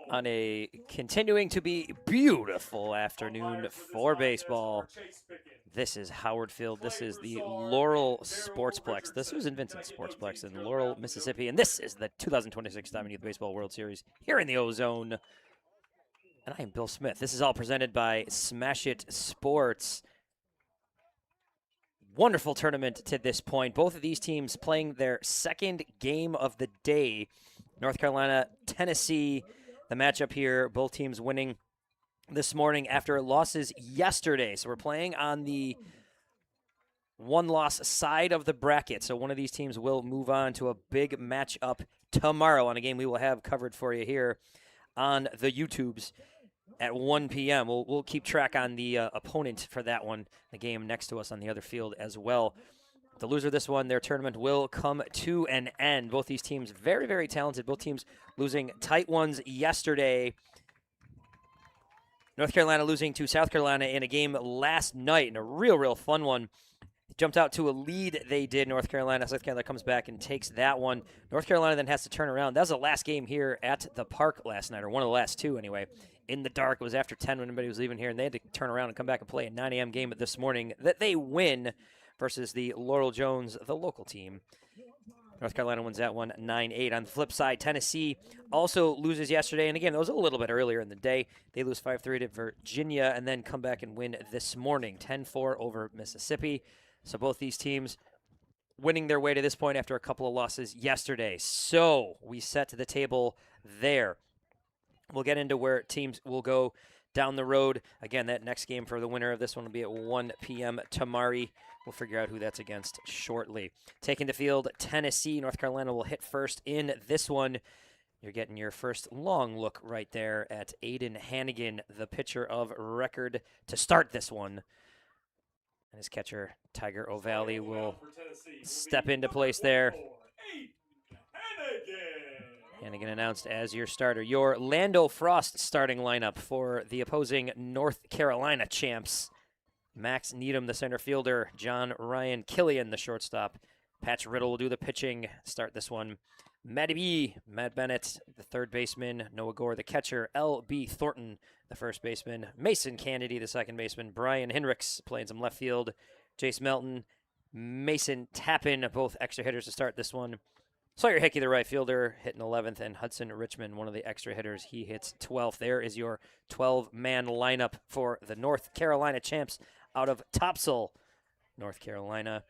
on a continuing to be beautiful afternoon for baseball. This is Howard Field. This is the Laurel Sportsplex. This was in Vincent Sportsplex in Laurel, Mississippi. And this is the 2026 Diamond Youth Baseball World Series here in the Ozone. And I am Bill Smith. This is all presented by Smash It Sports. Wonderful tournament to this point. Both of these teams playing their second game of the day. North Carolina, Tennessee. The matchup here, both teams winning this morning after losses yesterday. So we're playing on the one-loss side of the bracket. So one of these teams will move on to a big matchup tomorrow on a game we will have covered for you here on the YouTubes at 1 p.m. We'll keep track on the opponent for that one, the game next to us on the other field as well. The loser of this one, their tournament will come to an end. Both these teams very, very talented. Both teams losing tight ones yesterday. North Carolina losing to South Carolina in a game last night, in a real fun one. Jumped out to a lead, they did, North Carolina. South Carolina comes back and takes that one. North Carolina then has to turn around. That was the last game here at the park last night, or one of the last two anyway. In the dark, it was after 10 when everybody was leaving here, and they had to turn around and come back and play a 9 a.m. game this morning that they win versus the Laurel Jones, the local team. North Carolina wins that one 9-8. On the flip side, Tennessee also loses yesterday. And again, that was a little bit earlier in the day. They lose 5-3 to Virginia and then come back and win this morning, 10-4 over Mississippi. So both these teams winning their way to this point after a couple of losses yesterday. So we set the table there. We'll get into where teams will go down the road. Again, that next game for the winner of this one will be at 1 p.m. tomorrow. We'll figure out who that's against shortly. Taking the field, Tennessee. North Carolina will hit first in this one. You're getting your first long look right there at Aiden Hannigan, the pitcher of record, to start this one. And his catcher, Tiger O'Valley, will step into place there. Hannigan announced as your starter. Your Lando Frost starting lineup for the opposing North Carolina champs. Max Needham, the center fielder. John Ryan Killian, the shortstop. Patch Riddle will do the pitching. Start this one. Matty B, Matt Bennett, the third baseman. Noah Gore, the catcher. L.B. Thornton, the first baseman. Mason Kennedy, the second baseman. Brian Hendricks playing some left field. Jace Melton, Mason Tappan, both extra hitters to start this one. Sawyer Hickey, the right fielder, hitting 11th, and Hudson Richmond, one of the extra hitters, he hits 12th. There is your 12-man lineup for the North Carolina champs out of Topsail, North Carolina.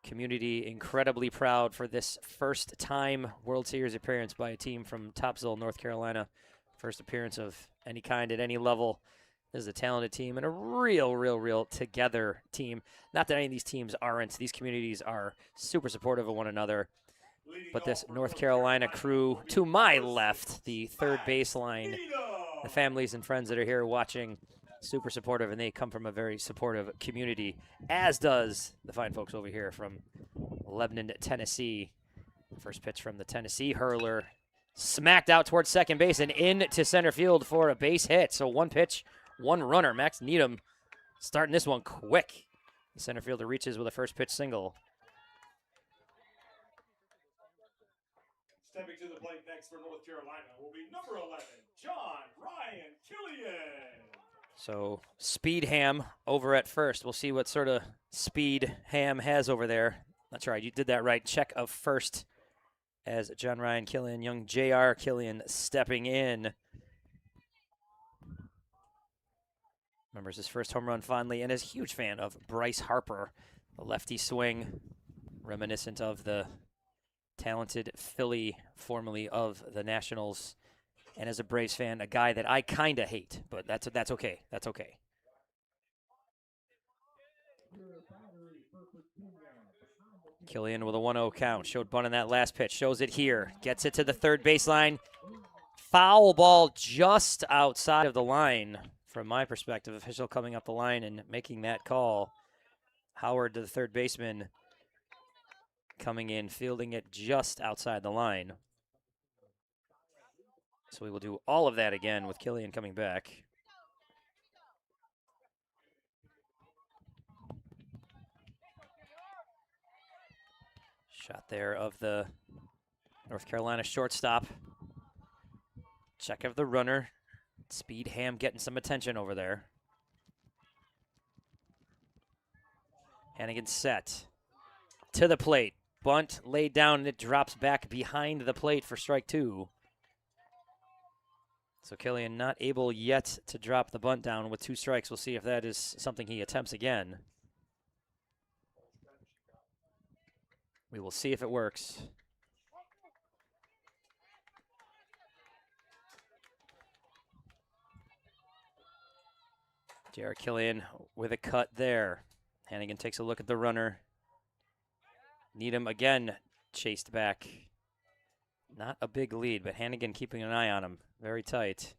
Community incredibly proud for this first-time World Series appearance by a team from Topsail, North Carolina. First appearance of any kind at any level. This is a talented team and a real together team. Not that any of these teams aren't. These communities are super supportive of one another. But this North Carolina crew, to my left, the third baseline, the families and friends that are here watching, super supportive, and they come from a very supportive community, as does the fine folks over here from Lebanon, Tennessee. First pitch from the Tennessee hurler, smacked out towards second base and into center field for a base hit. So one pitch, one runner. Max Needham starting this one quick. The center fielder reaches with a first pitch single. Stepping to the plate next for North Carolina will be number 11, John Ryan Killian. So Speed Ham over at first. We'll see what sort of speed Ham has over there. That's right, you did that right. Check of first as John Ryan Killian, young J.R. Killian stepping in. Remembers his first home run fondly and is a huge fan of Bryce Harper, the lefty swing, reminiscent of the talented Philly, formerly of the Nationals, and as a Braves fan, a guy that I kind of hate, but that's okay. That's okay. Killian with a 1-0 count. Showed bunt on that last pitch. Shows it here. Gets it to the third baseline. Foul ball just outside of the line. From my perspective, official coming up the line and making that call. Howard to the third baseman. Coming in, fielding it just outside the line. So we will do all of that again with Killian coming back. Shot there of the North Carolina shortstop. Check of the runner. Speed Ham getting some attention over there. Hannigan set. To the plate. Bunt laid down, and it drops back behind the plate for strike 2. So Killian not able yet to drop the bunt down with 2 strikes. We'll see if that is something he attempts again. We will see if it works. Jarrett Killian with a cut there. Hannigan takes a look at the runner. Needham again chased back. Not a big lead, but Hannigan keeping an eye on him. Very tight.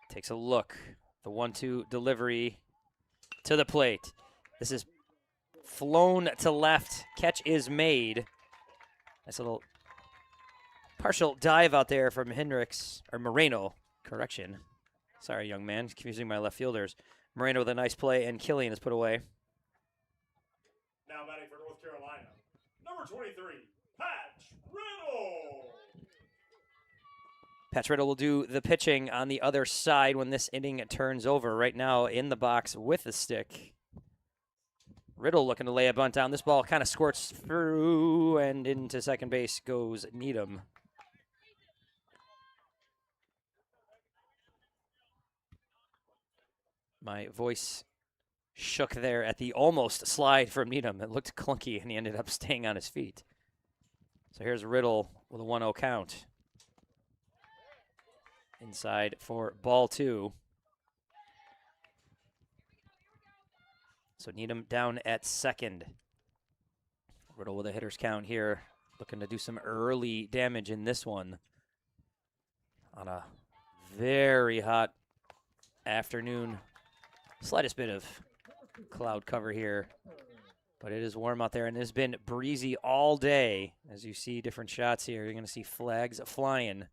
Takes a look. The 1-2 delivery to the plate. This is flown to left. Catch is made. Nice little partial dive out there from Hendricks, or Moreno, correction. Sorry, young man, confusing my left fielders. Moreno with a nice play, and Killian is put away. Now batting for North Carolina, number 23, Patch Riddle. Patch Riddle will do the pitching on the other side when this inning turns over. Right now in the box with the stick. Riddle looking to lay a bunt down. This ball kind of squirts through, and into second base goes Needham. My voice shook there at the almost slide from Needham. It looked clunky, and he ended up staying on his feet. So here's Riddle with a 1-0 count. Inside for ball 2. So Needham down at second. Riddle with a hitter's count here. Looking to do some early damage in this one. On a very hot afternoon. Slightest bit of cloud cover here. But it is warm out there, and it has been breezy all day. As you see different shots here, you're going to see flags flying.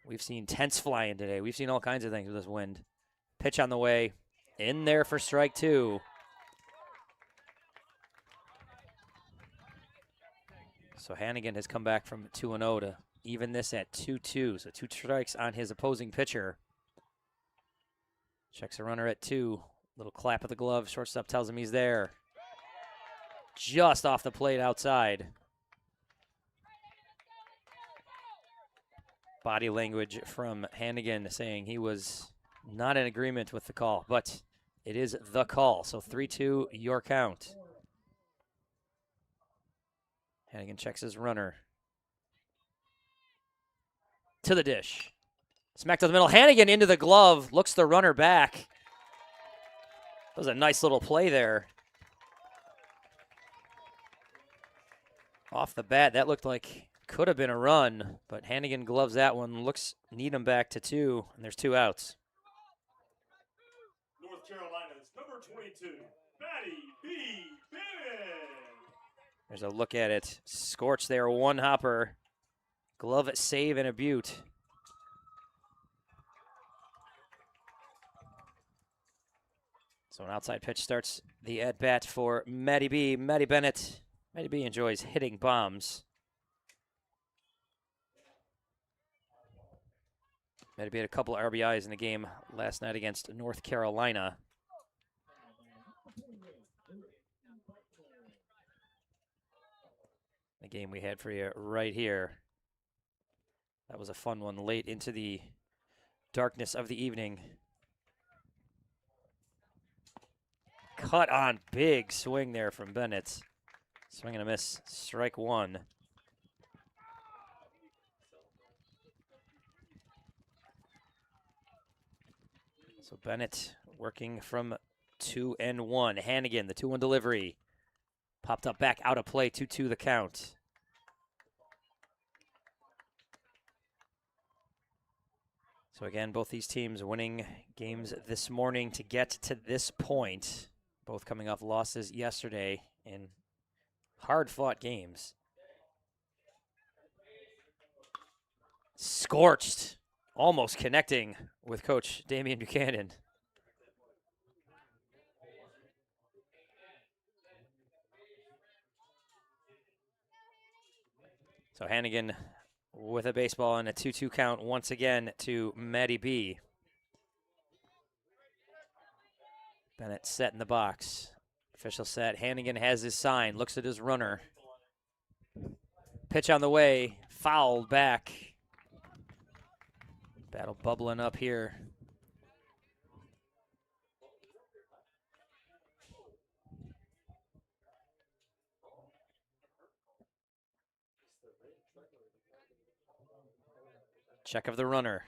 We've seen tents flying today. We've seen all kinds of things with this wind. Pitch on the way. In there for strike 2. So Hannigan has come back from 2-0 to even this at 2-2. So 2 strikes on his opposing pitcher. Checks a runner at 2. Little clap of the glove. Shortstop tells him he's there. Just off the plate outside. Body language from Hannigan saying he was not in agreement with the call, but it is the call. So 3-2, your count. Hannigan checks his runner. To the dish. Smack to the middle. Hannigan into the glove. Looks the runner back. That was a nice little play there. Off the bat, that looked like could have been a run, but Hannigan gloves that one. Looks Needham back to 2, and there's 2 outs. North Carolina's number 22, Matty B. Bennett. There's a look at it. Scorched there, 1 hopper. Glove save and a beaut. So an outside pitch starts the at-bat for Matty B. Matty Bennett. Matty B enjoys hitting bombs. Matty B had a couple of RBIs in the game last night against North Carolina. The game we had for you right here. That was a fun one late into the darkness of the evening. Cut on, big swing there from Bennett. Swing and a miss, strike 1. So Bennett working from 2-1. Hannigan, the 2-1 delivery. Popped up back out of play, 2-2 the count. So again, both these teams winning games this morning to get to this point. Both coming off losses yesterday in hard-fought games. Scorched, almost connecting with Coach Damian Buchanan. So Hannigan with a baseball and a 2-2 count once again to Maddie B. Bennett set in the box. Official set. Hannigan has his sign. Looks at his runner. Pitch on the way. Fouled back. Battle bubbling up here. Check of the runner.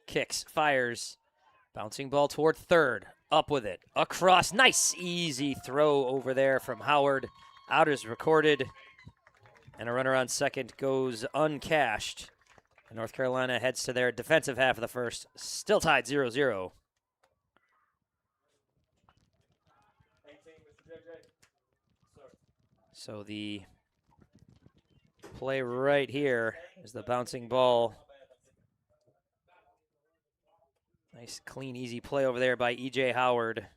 Kicks, fires. Bouncing ball toward third. Up with it. Across. Nice, easy throw over there from Howard. Out is recorded. And a runner on second goes uncashed. And North Carolina heads to their defensive half of the first. Still tied 0-0. So the play right here is the bouncing ball. Nice, clean, easy play over there by E.J. Howard,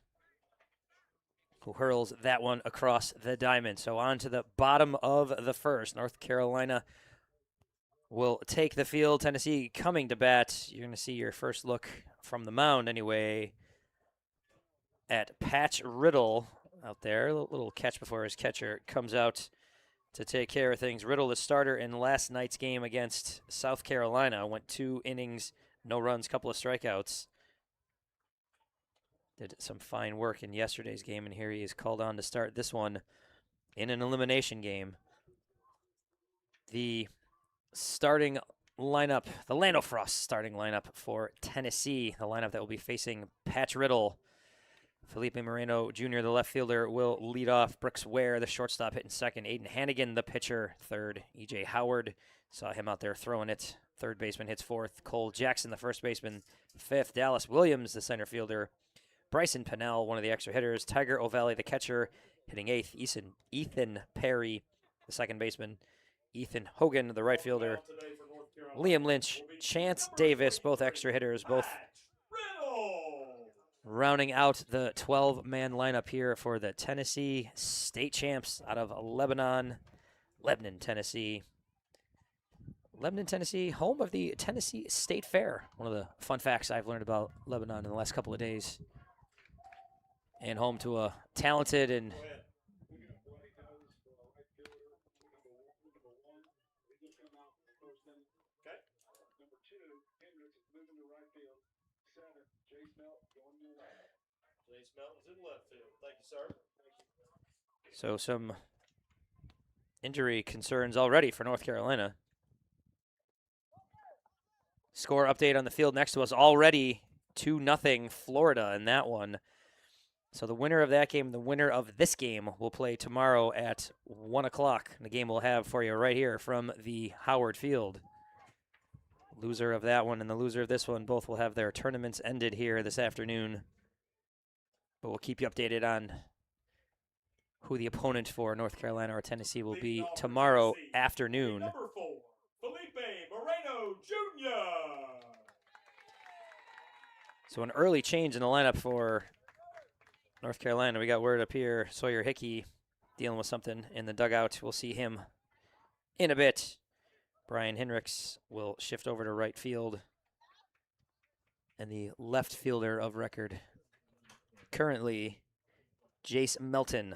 who hurls that one across the diamond. So on to the bottom of the first. North Carolina will take the field. Tennessee coming to bat. You're going to see your first look from the mound anyway at Patch Riddle out there. A little catch before his catcher comes out to take care of things. Riddle, the starter in last night's game against South Carolina, went 2 innings, no runs, couple of strikeouts. Did some fine work in yesterday's game, and here he is called on to start this one in an elimination game. The starting lineup, the Lando Frost starting lineup for Tennessee, the lineup that will be facing Patch Riddle. Felipe Moreno Jr., the left fielder, will lead off. Brooks Ware, the shortstop, hitting second. Aiden Hannigan, the pitcher, third. E.J. Howard, saw him out there throwing it. Third baseman hits fourth. Cole Jackson, the first baseman, fifth. Dallas Williams, the center fielder. Bryson Pennell, one of the extra hitters. Tiger O'Valley, the catcher, hitting eighth. Ethan Perry, the second baseman. Ethan Hogan, the right fielder. Liam Lynch, Chance Davis, both extra hitters, both rounding out the 12-man lineup here for the Tennessee state champs out of Lebanon, Tennessee. Lebanon, Tennessee, home of the Tennessee State Fair. One of the fun facts I've learned about Lebanon in the last couple of days. And home to a talented and so some injury concerns already for North Carolina. Score update on the field next to us already 2-0 Florida in that one. So the winner of that game, the winner of this game, will play tomorrow at 1 o'clock. The game we'll have for you right here from the Howard Field. Loser of that one and the loser of this one both will have their tournaments ended here this afternoon. But we'll keep you updated on who the opponent for North Carolina or Tennessee will be tomorrow afternoon. Number 4, Felipe Moreno Jr. So an early change in the lineup for North Carolina. We got word up here, Sawyer Hickey dealing with something in the dugout. We'll see him in a bit. Brian Hinrichs will shift over to right field. And the left fielder of record, currently, Jace Melton.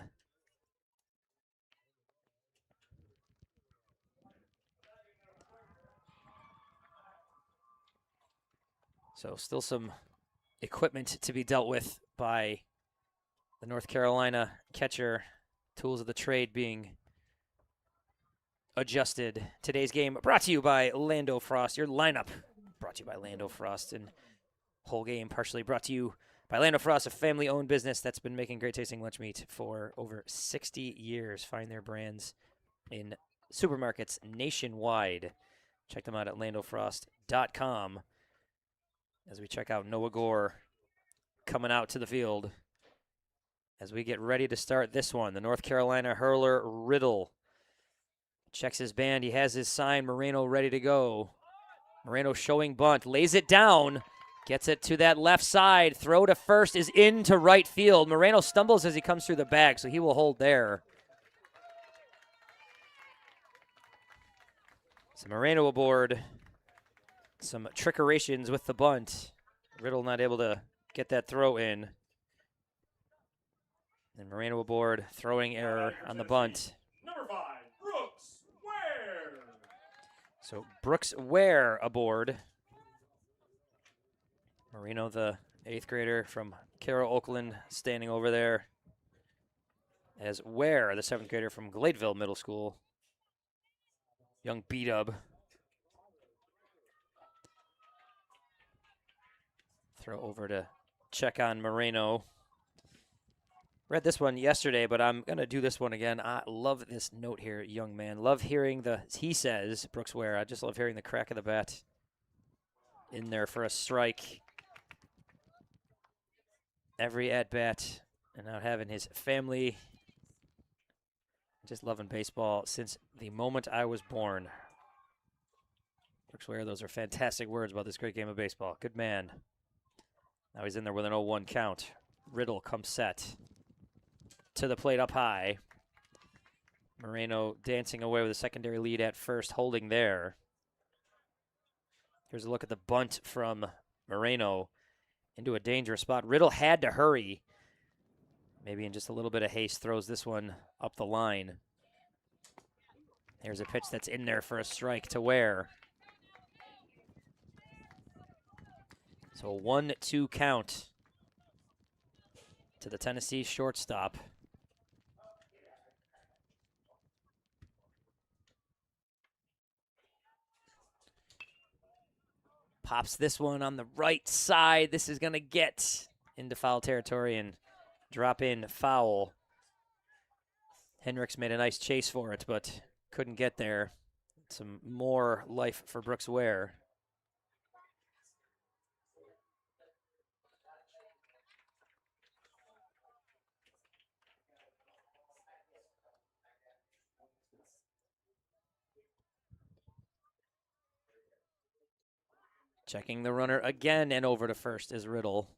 So still some equipment to be dealt with by the North Carolina catcher. Tools of the trade being adjusted. Today's game brought to you by Lando Frost. Your lineup brought to you by Lando Frost. And whole game partially brought to you by Lando Frost, a family-owned business that's been making great-tasting lunch meat for over 60 years. Find their brands in supermarkets nationwide. Check them out at landofrost.com as we check out Noah Gore coming out to the field as we get ready to start this one. The North Carolina hurler Riddle checks his band. He has his sign. Moreno ready to go. Moreno showing bunt. Lays it down. Gets it to that left side. Throw to first is into right field. Moreno stumbles as he comes through the bag, so he will hold there. So Moreno aboard. Some trickerations with the bunt. Riddle not able to get that throw in. And Moreno aboard, throwing error on the bunt. Number 5, Brooks Ware. So Brooks Ware aboard. Moreno, the 8th grader from Carroll, Oakland, standing over there. As Ware, the 7th grader from Gladeville Middle School. Young B-dub. Throw over to check on Moreno. Read this one yesterday, but I'm going to do this one again. I love this note here, young man. Love hearing he says, Brooks Ware, I just love hearing the crack of the bat in there for a strike. Every at-bat, and now having his family, just loving baseball since the moment I was born. Brooks Ware, those are fantastic words about this great game of baseball. Good man. Now he's in there with an 0-1 count. Riddle comes set. To the plate up high. Moreno dancing away with a secondary lead at first, holding there. Here's a look at the bunt from Moreno into a dangerous spot. Riddle had to hurry. Maybe in just a little bit of haste, throws this one up the line. Here's a pitch that's in there for a strike to Ware. So a 1-2 count to the Tennessee shortstop. Pops this one on the right side. This is going to get into foul territory and drop in foul. Hendricks made a nice chase for it, but couldn't get there. Some more life for Brooks Ware. Checking the runner again, and over to first is Riddle.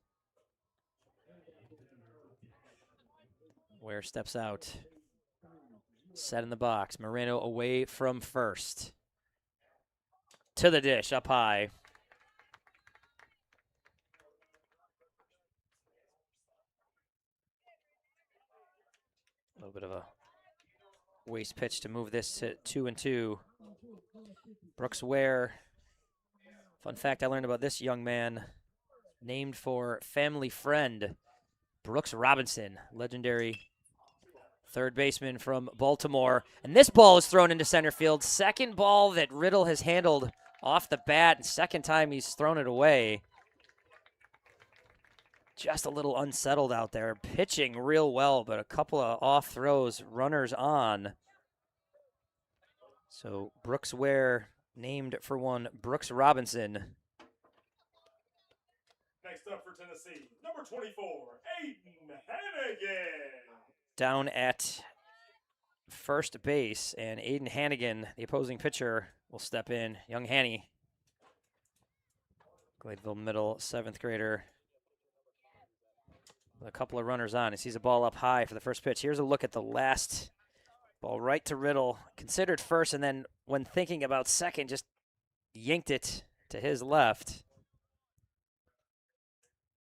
Ware steps out. Set in the box. Moreno away from first. To the dish, up high. A little bit of a waste pitch to move this to 2-2. Brooks Ware. Fun fact I learned about this young man, named for family friend Brooks Robinson, legendary third baseman from Baltimore. And this ball is thrown into center field. Second ball that Riddle has handled off the bat, and second time he's thrown it away. Just a little unsettled out there. Pitching real well, but a couple of off throws, runners on. So Brooks Ware, named for one Brooks Robinson. Next up for Tennessee, number 24, Aiden Hannigan. Down at first base, and Aiden Hannigan, the opposing pitcher, will step in. Young Hanny, Gladeville Middle, 7th grader. With a couple of runners on. He sees a ball up high for the first pitch. Here's a look at the last ball right to Riddle. Considered first, and then when thinking about second, just yanked it to his left.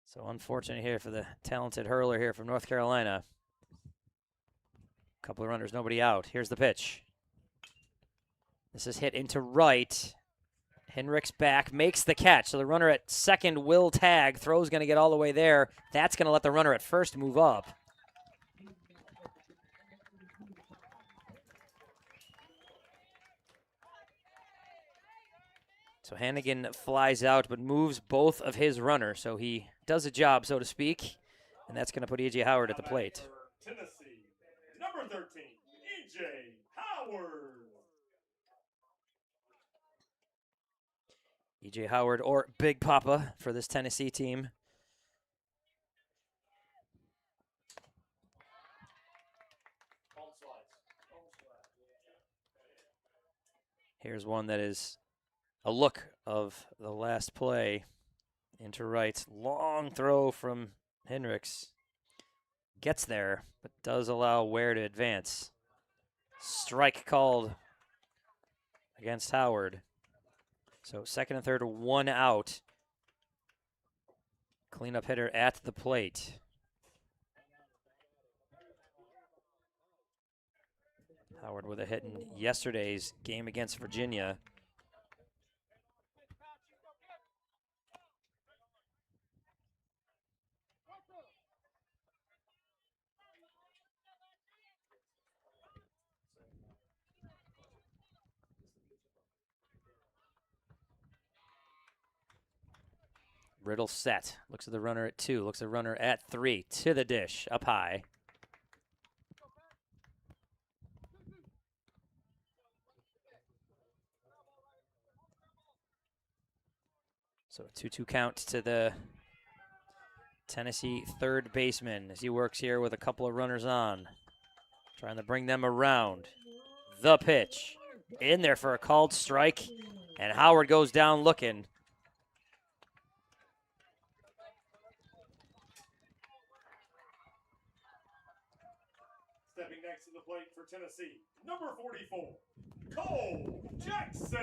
So unfortunate here for the talented hurler here from North Carolina. Couple of runners, nobody out. Here's the pitch. This is hit into right. Hendricks back, makes the catch. So the runner at second will tag. Throw's going to get all the way there. That's going to let the runner at first move up. So Hannigan flies out but moves both of his runners. So he does a job, so to speak. And that's going to put E.J. Howard at the plate. Tennessee, number 13, E.J. Howard. E.J. Howard, or Big Papa, for this Tennessee team. Here's one that is a look of the last play. Into right. Long throw from Hendricks. Gets there, but does allow Ware to advance. Strike called against Howard. So second and third, 1 out. Cleanup hitter at the plate. Howard with a hit in yesterday's game against Virginia. Riddle set. Looks at the runner at 2. Looks at the runner at 3. To the dish. Up high. So a 2-2 count to the Tennessee third baseman as he works here with a couple of runners on. Trying to bring them around. The pitch. In there for a called strike. And Howard goes down looking. Stepping next to the plate for Tennessee, number 44, Cole Jackson.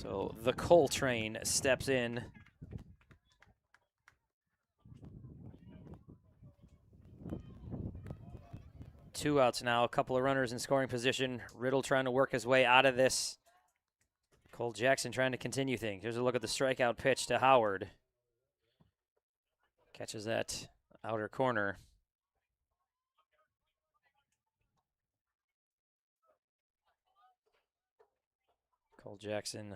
So the Cole train steps in. Two outs now, a couple of runners in scoring position. Riddle trying to work his way out of this. Cole Jackson trying to continue things. Here's a look at the strikeout pitch to Howard. Catches that outer corner. Cole Jackson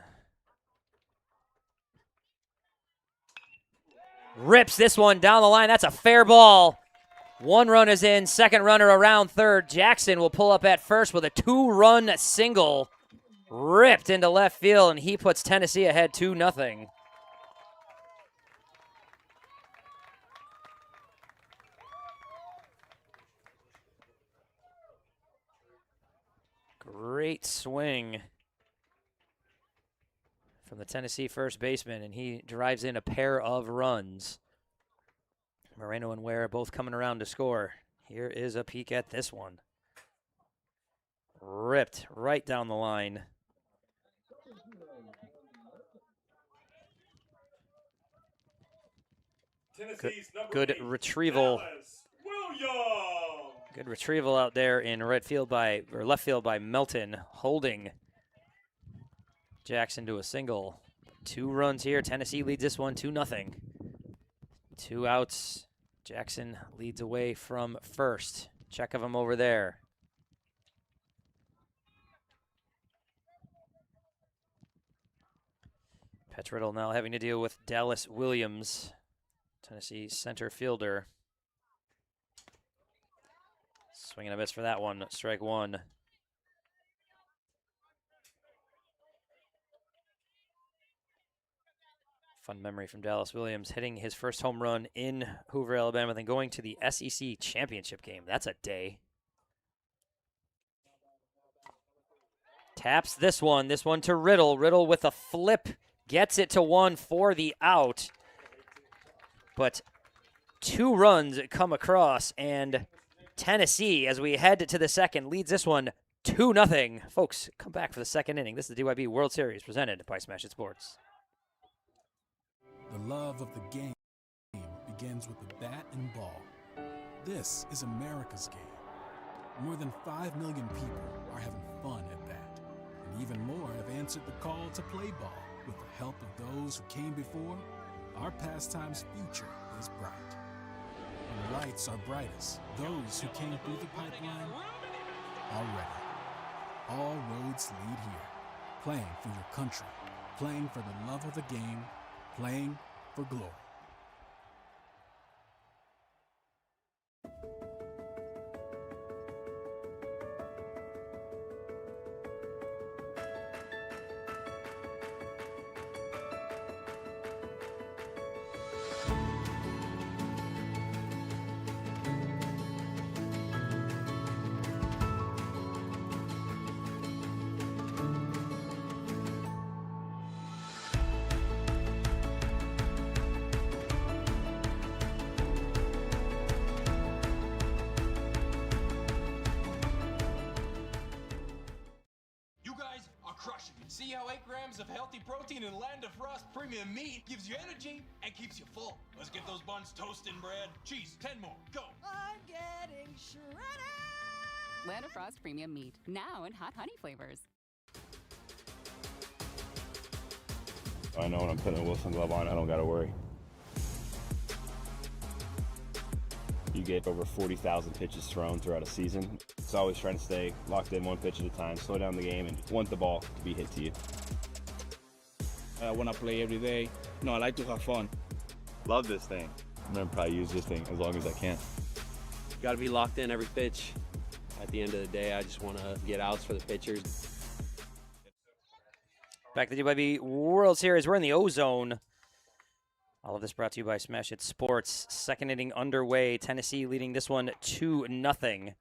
rips this one down the line. That's a fair ball. 1 run is in, second runner around third. Jackson will pull up at first with a 2-run single. Ripped into left field, and he puts Tennessee ahead 2-0. Great swing from the Tennessee first baseman, and he drives in a pair of runs. Moreno and Ware both coming around to score. Here is a peek at this one. Ripped right down the line. Good retrieval. Good retrieval out there in left field by Melton, holding Jackson to a single. 2 runs here. Tennessee leads this one 2-0. 2 outs. Jackson leads away from first. Check of him over there. Riddle now having to deal with Dallas Williams, Tennessee center fielder. Swinging a miss for that one. Strike 1. Fun memory from Dallas Williams, hitting his first home run in Hoover, Alabama, then going to the SEC championship game. That's a day. Taps this one to Riddle. Riddle with a flip, gets it to 1 for the out. But 2 runs come across, and Tennessee, as we head to the second, leads this one 2-0. Folks, come back for the second inning. This is the DYB World Series presented by Smash It Sports. The love of the game begins with the bat and ball. This is America's game. More than 5 million people are having fun at that. And even more have answered the call to play ball. With the help of those who came before, our pastime's future is bright. When the lights are brightest, those who came through the pipeline are ready. All roads lead here. Playing for your country. Playing for the love of the game. Playing for glory. grams of healthy protein in Land of Frost premium meat gives you energy and keeps you full. Let's get those buns toasting, Brad. Cheese, 10 more. Go. I'm getting shredded. Land of Frost premium meat, now in hot honey flavors. I know when I'm putting a Wilson glove on, I don't got to worry. You get over 40,000 pitches thrown throughout a season. It's always trying to stay locked in one pitch at a time, slow down the game, and want the ball to be hit to you. I want to play every day. No, I like to have fun. Love this thing. I'm going to probably use this thing as long as I can. Got to be locked in every pitch. At the end of the day, I just want to get outs for the pitchers. Back to the DYB World Series. We're in the O-Zone. All of this brought to you by Smash It Sports. Second inning underway. Tennessee leading this one 2-0.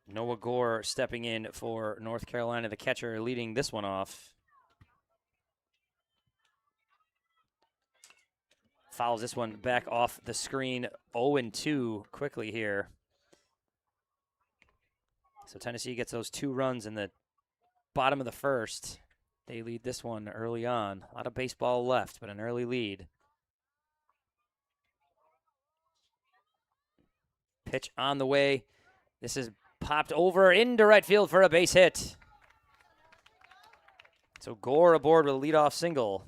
Noah Gore stepping in for North Carolina, the catcher, leading this one off. Fouls this one back off the screen. 0-2 quickly here. So Tennessee gets those 2 runs in the bottom of the first. They lead this one early on. A lot of baseball left, but an early lead. Pitch on the way. This is popped over into right field for a base hit. So Gore aboard with a leadoff single.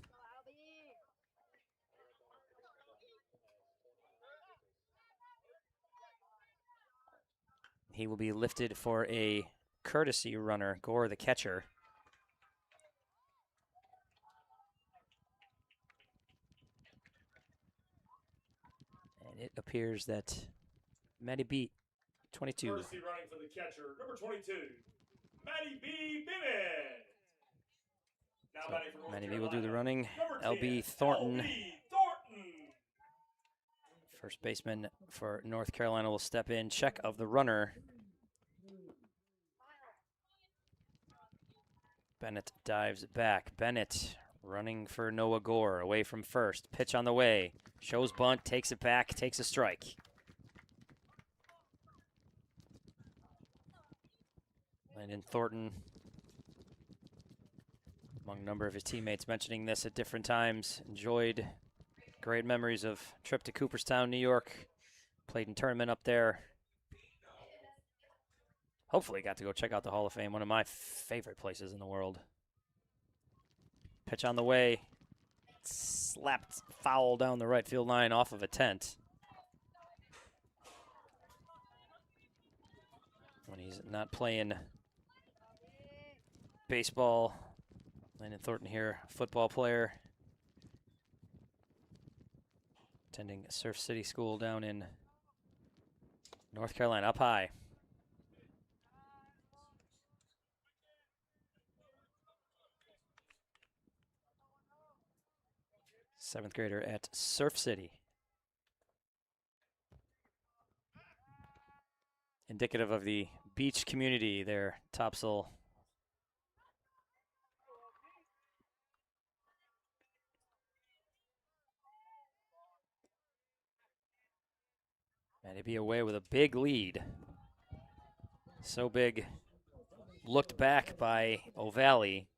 He will be lifted for a courtesy runner, Gore the catcher. And it appears that Matty B, 22. Courtesy running for the catcher, number 22, Matty B. Bennett. Now So batting for North Matty B Carolina, will do the running. number 10, LB Thornton, LB Thornton. first baseman for North Carolina, will step in. Check of the runner. Bennett dives back. Bennett running for Noah Gore, away from first. Pitch on the way. Shows bunt, takes it back, takes a strike. Landon Thornton, among a number of his teammates, mentioning this at different times. Enjoyed great memories of trip to Cooperstown, New York. Played in tournament up there. Hopefully got to go check out the Hall of Fame, one of my favorite places in the world. Pitch on the way. Slapped foul down the right field line off of a tent. When he's not playing baseball, Landon Thornton here, football player. Attending Surf City School down in North Carolina, up high. Seventh grader at Surf City. Indicative of the beach community there, Topsail. And he'd be away with a big lead. So big, looked back by O'Valley.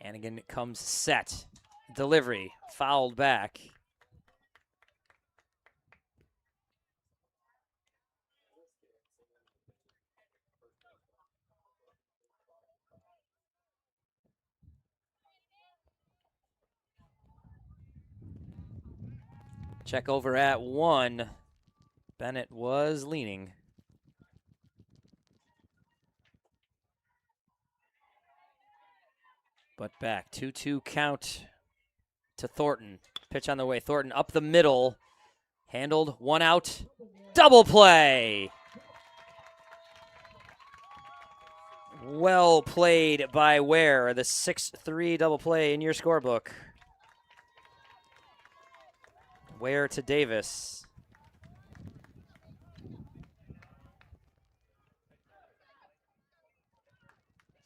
Hannigan comes set. Delivery, fouled back. Check over at 1. Bennett was leaning. But back, 2-2 count to Thornton. Pitch on the way, Thornton up the middle. Handled, 1 out, double play. Well played by Ware, the 6-3 double play in your scorebook. Ware to Davis.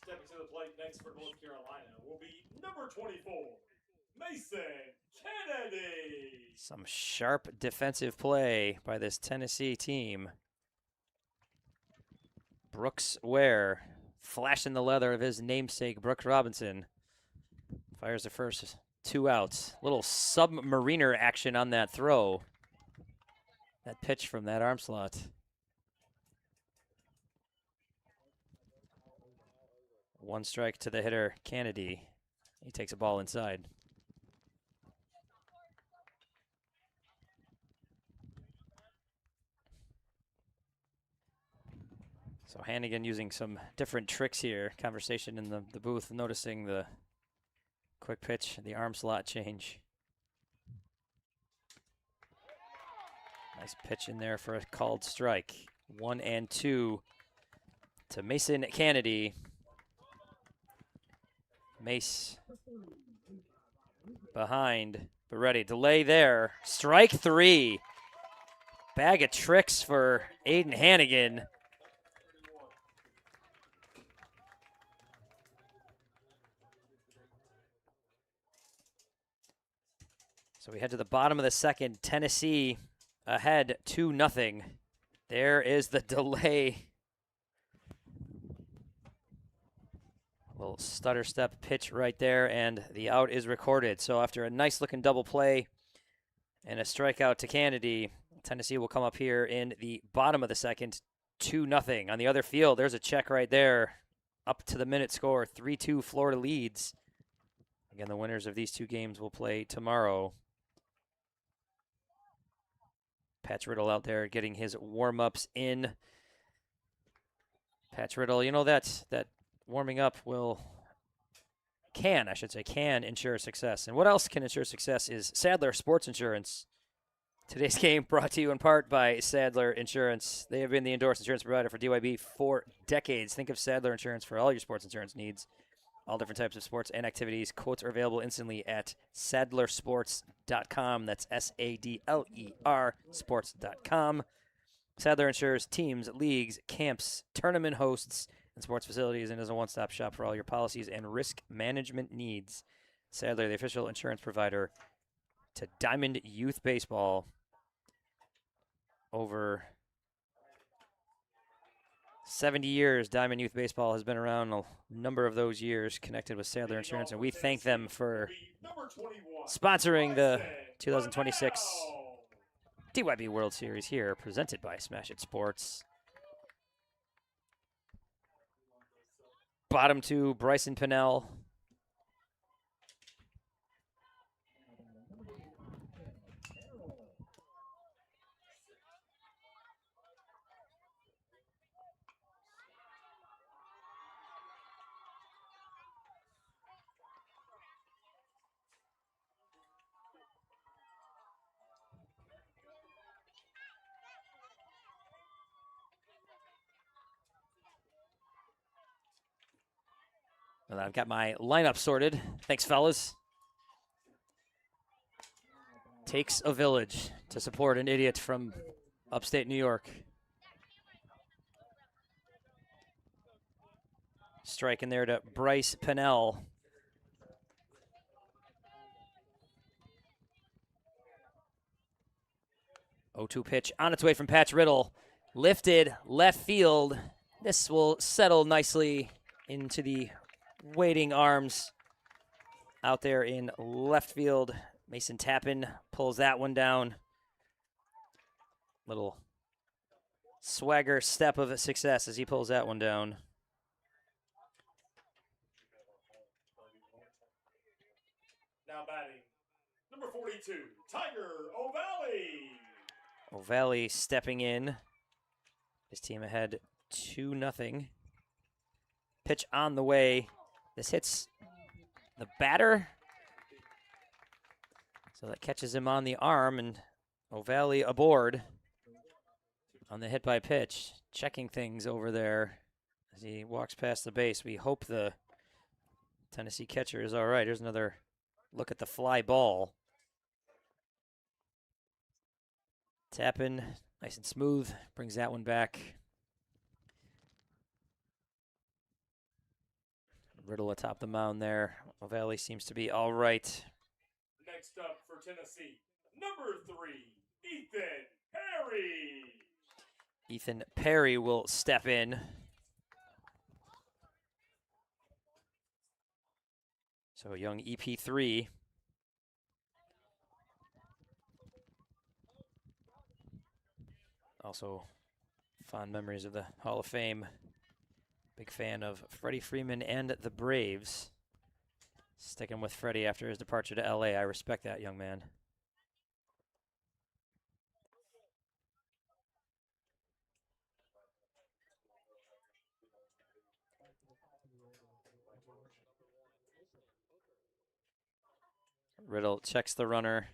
Stepping to the plate next for North Carolina will be number 24, Mason Kennedy. Some sharp defensive play by this Tennessee team. Brooks Ware flashing the leather of his namesake, Brooks Robinson. Fires the first 2 outs. Little submariner action on that throw. That pitch from that arm slot. One strike to the hitter, Kennedy. He takes a ball inside. So Hannigan using some different tricks here. Conversation in the booth, noticing the quick pitch, the arm slot change. Nice pitch in there for a called strike. 1-2 to Mason Kennedy. Mace behind, but ready. Delay there. Strike 3. Bag of tricks for Aiden Hannigan. So we head to the bottom of the second. Tennessee ahead 2-0. There is the delay. Little stutter step pitch right there, and the out is recorded. So after a nice looking double play and a strikeout to Kennedy, Tennessee will come up here in the bottom of the second, 2-0. On the other field, there's a check right there. Up to the minute score, 3-2 Florida leads. Again, the winners of these 2 games will play tomorrow. Patch Riddle out there getting his warm-ups in. Patch Riddle, you know that warming up can ensure success. And what else can ensure success is Sadler Sports Insurance. Today's game brought to you in part by Sadler Insurance. They have been the endorsed insurance provider for DYB for decades. Think of Sadler Insurance for all your sports insurance needs. All different types of sports and activities. Quotes are available instantly at sadlersports.com. That's SADLER sports.com. Sadler insures teams, leagues, camps, tournament hosts, and sports facilities, and is a one-stop shop for all your policies and risk management needs. Sadler, the official insurance provider to Diamond Youth Baseball. Over 70 years, Diamond Youth Baseball has been around, a number of those years connected with Sadler Insurance, and we thank them for sponsoring the 2026 DYB World Series here, presented by Smash It Sports. Bottom 2, Bryson Pinnell. Well, I've got my lineup sorted. Thanks, fellas. Takes a village to support an idiot from upstate New York. Strike in there to Bryce Pinnell. Oh-2 pitch on its way from Patch Riddle. Lifted left field. This will settle nicely into the waiting arms out there in left field. Mason Tappan pulls that one down. Little swagger step of success as he pulls that one down. Now batting, number 42, Tiger O'Valley. O'Valley stepping in. His team ahead 2-0. Pitch on the way. This hits the batter. So that catches him on the arm, and O'Valley aboard on the hit by pitch. Checking things over there as he walks past the base. We hope the Tennessee catcher is all right. Here's another look at the fly ball. Tapping, nice and smooth, brings that one back. Riddle atop the mound there. O'Valley seems to be all right. Next up for Tennessee, number 3, Ethan Perry. Ethan Perry will step in. So a young EP3. Also fond memories of the Hall of Fame. Big fan of Freddie Freeman and the Braves. Sticking with Freddie after his departure to LA. I respect that, young man. Riddle checks the runner.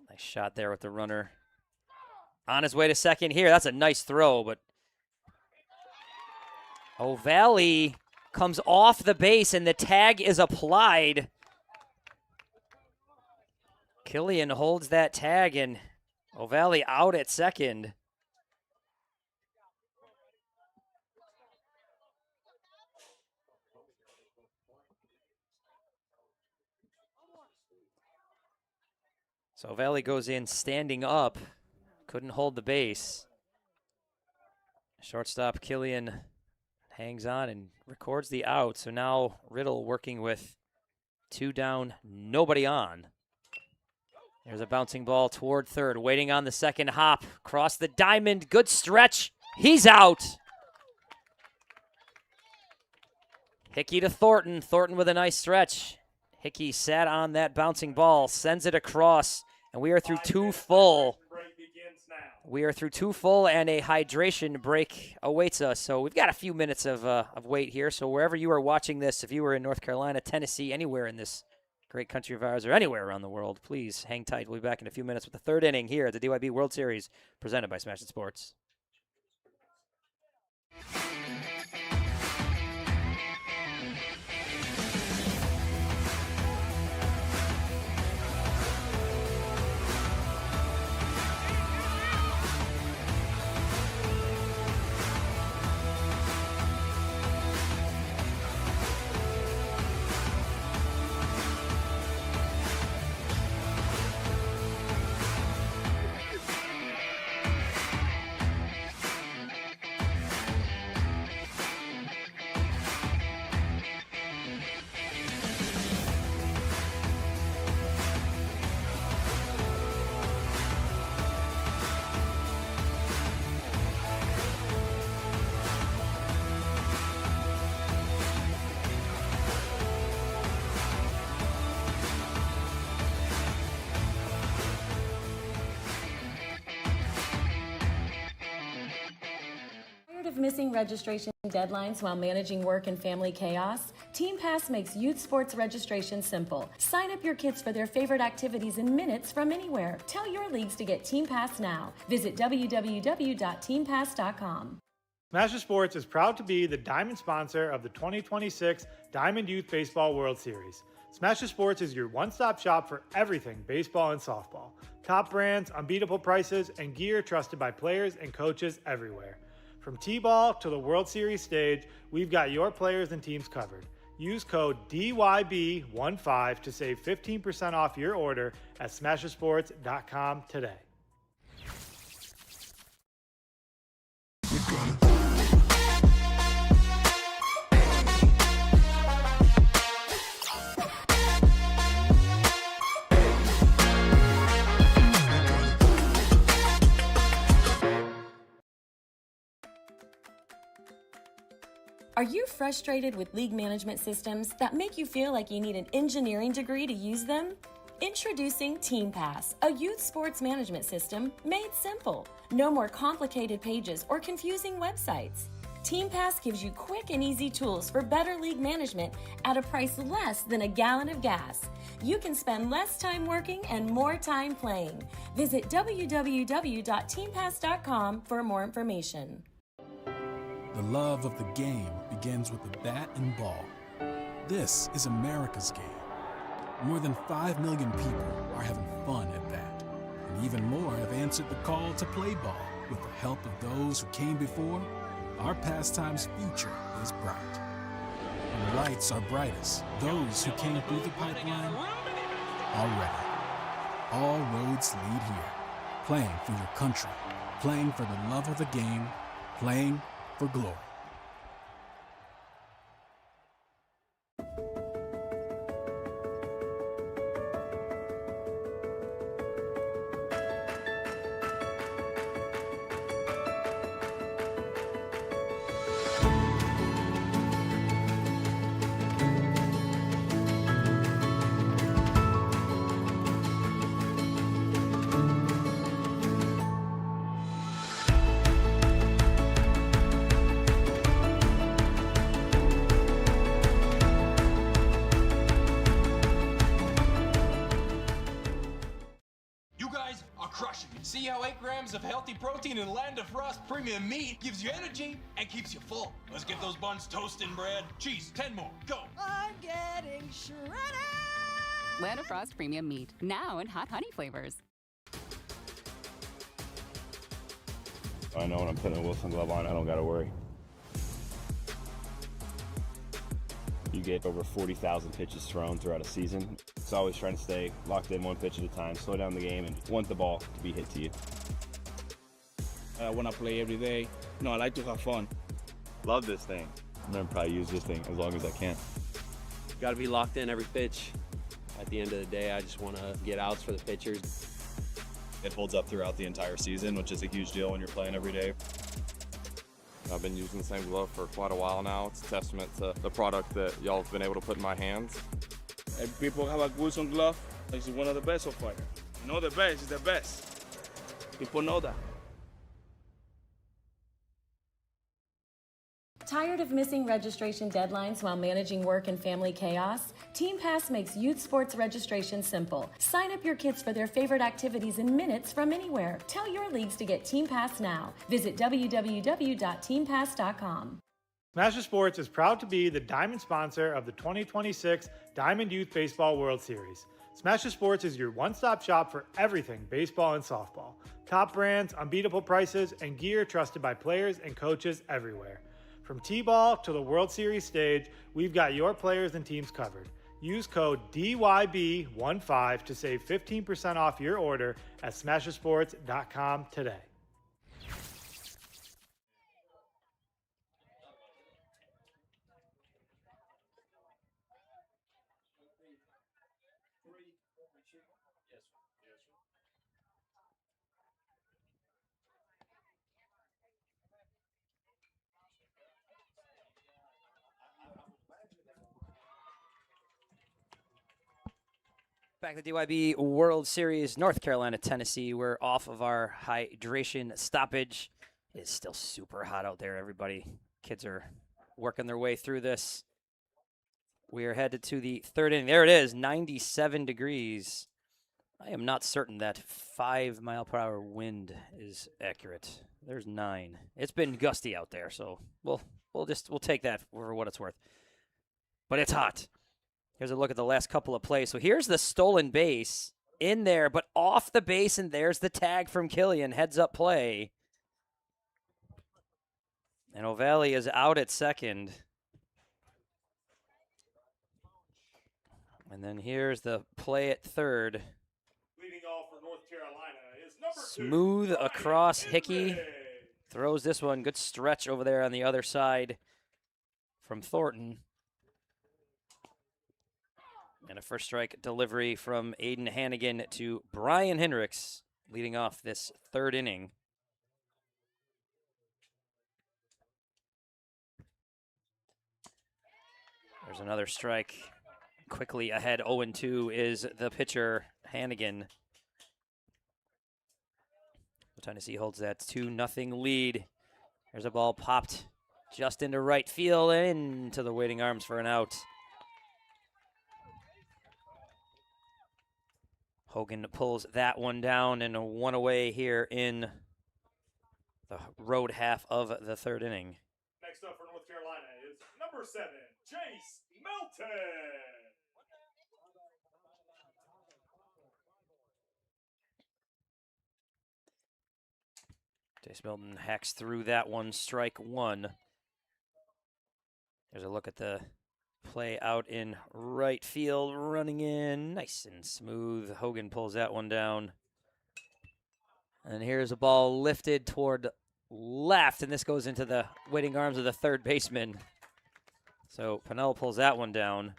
Nice shot there with the runner. On his way to second here. That's a nice throw, but O'Valley comes off the base and the tag is applied. Killian holds that tag and O'Valley out at second. So O'Valley goes in standing up. Couldn't hold the base. Shortstop Killian hangs on and records the out. So now Riddle working with 2 down, nobody on. There's a bouncing ball toward third, waiting on the second hop. Across the diamond, good stretch. He's out. Hickey to Thornton. Thornton with a nice stretch. Hickey sat on that bouncing ball, sends it across, and we are through 2 full. We are through 2 full, and a hydration break awaits us. So we've got a few minutes of wait here. So wherever you are watching this, if you were in North Carolina, Tennessee, anywhere in this great country of ours, or anywhere around the world, please hang tight. We'll be back in a few minutes with the 3rd inning here at the DYB World Series, presented by Smash It Sports. Of missing registration deadlines while managing work and family chaos? Team Pass makes youth sports registration simple. Sign up your kids for their favorite activities in minutes from anywhere. Tell your leagues to get Team Pass now. Visit www.teampass.com. Smash It Sports is proud to be the diamond sponsor of the 2026 Diamond Youth Baseball World Series. Smash It Sports is your one-stop shop for everything baseball and softball. Top brands, unbeatable prices, and gear trusted by players and coaches everywhere. From T-ball to the World Series stage, we've got your players and teams covered. Use code DYB15 to save 15% off your order at smashitsports.com today. Are you frustrated with league management systems that make you feel like you need an engineering degree to use them? Introducing Team Pass, a youth sports management system made simple. No more complicated pages or confusing websites. Team Pass gives you quick and easy tools for better league management at a price less than a gallon of gas. You can spend less time working and more time playing. Visit www.teampass.com for more information. The love of the game begins with the bat and ball. This is America's game. More than 5 million people are having fun at bat, and even more have answered the call to play ball. With the help of those who came before, our pastime's future is bright. When the lights are brightest, those who came through the pipeline already. All roads lead here. Playing for your country, playing for the love of the game, playing for glory. You guys are crushing it. See how 8 grams of healthy protein in Land of Frost premium meat gives you energy and keeps you full. Let's get those buns toasting, bread. Cheese, 10 more. Go. I'm getting shredded. Land of Frost premium meat. Now in hot honey flavors. I know when I'm putting a Wilson glove on, I don't gotta worry. You get over 40,000 pitches thrown throughout a season. It's always trying to stay locked in one pitch at a time, slow down the game, and want the ball to be hit to you. I want to play every day. I like to have fun. Love this thing. I'm gonna probably use this thing as long as I can. Got to be locked in every pitch. At the end of the day, I just want to get outs for the pitchers. It holds up throughout the entire season, which is a huge deal when you're playing every day. I've been using the same glove for quite a while now. It's a testament to the product that y'all have been able to put in my hands. If people have a Wilson glove, it's one of the best so far. The best is the best. People know that. Tired of missing registration deadlines while managing work and family chaos? Team Pass makes youth sports registration simple. Sign up your kids for their favorite activities in minutes from anywhere. Tell your leagues to get Team Pass now. Visit www.teampass.com. Smasher Sports is proud to be the diamond sponsor of the 2026 Diamond Youth Baseball World Series. Smasher Sports is your one-stop shop for everything baseball and softball. Top brands, unbeatable prices, and gear trusted by players and coaches everywhere. From T-ball to the World Series stage, we've got your players and teams covered. Use code DYB15 to save 15% off your order at smashersports.com today. Back to the DYB World Series, North Carolina, Tennessee. We're off of our hydration stoppage. It's still super hot out there, everybody. Kids are working their way through this. We are headed to the third inning. There it is, 97 degrees. I am not certain that 5-mile-per-hour wind is accurate. There's 9. It's been gusty out there, so we'll take that for what it's worth. But it's hot. Here's a look at the last couple of plays. So here's the stolen base in there, but off the base, and there's the tag from Killian. Heads up play. And O'Valley is out at second. And then here's the play at third. Leading off for North Carolina is number 2. Smooth across Hickey. Throws this one. Good stretch over there on the other side from Thornton. And a first strike delivery from Aiden Hannigan to Brian Hendricks, leading off this third inning. There's another strike. Quickly ahead, 0-2 is the pitcher, Hannigan. Tennessee holds that 2-0 lead. There's a ball popped just into right field and into the waiting arms for an out. Hogan pulls that one down and a one away here in the road half of the third inning. Next up for North Carolina is number 7, Chase Melton. Chase Milton hacks through that one, strike one. There's a look at the play out in right field, running in nice and smooth. Hogan pulls that one down. And here's a ball lifted toward left, and this goes into the waiting arms of the third baseman. So Pennell pulls that one down.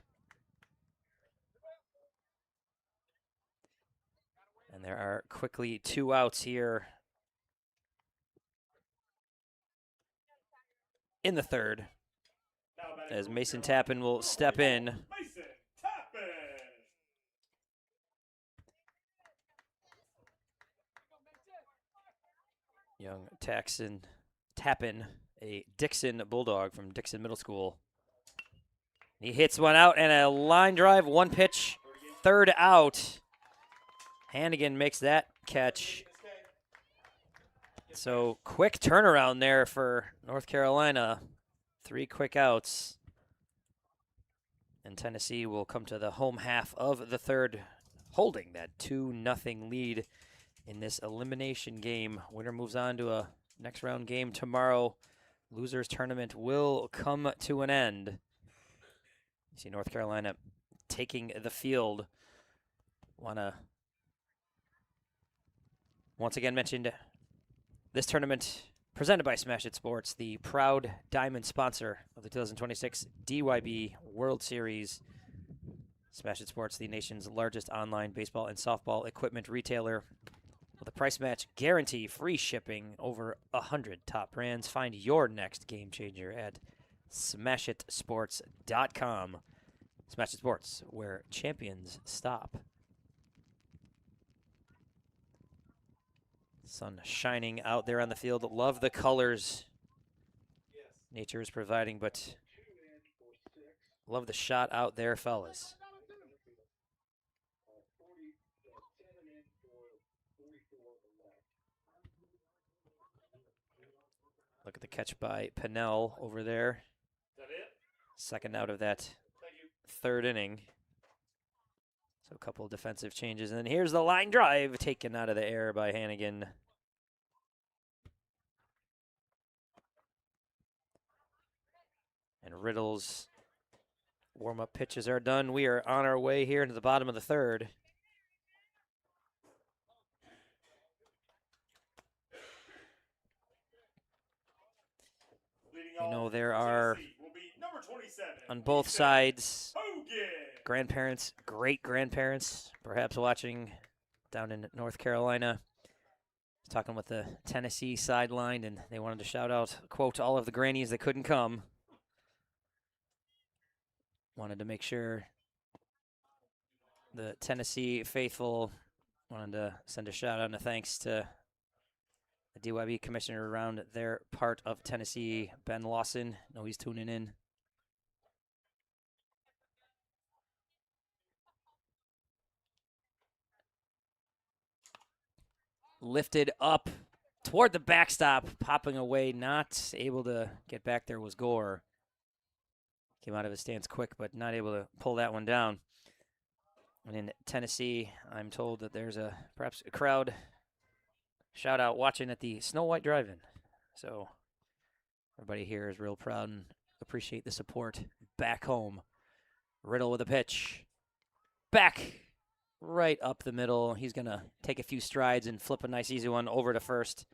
And there are quickly 2 outs here in the third, as Mason Tappan will step in. Mason Tappan. Young Tappan, a Dixon Bulldog from Dixon Middle School. He hits one out and a line drive, 1 pitch, 3rd out. Hannigan makes that catch. So quick turnaround there for North Carolina. 3 quick outs. And Tennessee will come to the home half of the third, holding that 2-0 lead in this elimination game. Winner moves on to a next round game tomorrow. Losers tournament will come to an end. You see North Carolina taking the field. Want to once again mention this tournament presented by Smash It Sports, the proud diamond sponsor of the 2026 DYB World Series. Smash It Sports, the nation's largest online baseball and softball equipment retailer. With a price match guarantee, free shipping, over 100 top brands. Find your next game changer at smashitsports.com. Smash It Sports, where champions stop. Sun shining out there on the field. Love the colors nature is providing, but love the shot out there, fellas. Look at the catch by Pennell over there. Second out of that third inning. So a couple of defensive changes. And then here's the line drive taken out of the air by Hannigan. And Riddle's warm-up pitches are done. We are on our way here into the bottom of the third. You know, there are, on both sides, grandparents, great-grandparents, perhaps watching down in North Carolina. Talking with the Tennessee sideline, and they wanted to shout out, quote, all of the grannies that couldn't come. Wanted to make sure the Tennessee faithful wanted to send a shout out and a thanks to the DYB commissioner around their part of Tennessee, Ben Lawson. I know he's tuning in. Lifted up toward the backstop, popping away, not able to get back there was Gore. Came out of his stance quick, but not able to pull that one down. And in Tennessee, I'm told that there's perhaps a crowd shout out watching at the Snow White Drive-In. So everybody here is real proud and appreciate the support back home. Riddle with a pitch. Back right up the middle. He's going to take a few strides and flip a nice easy one over to first.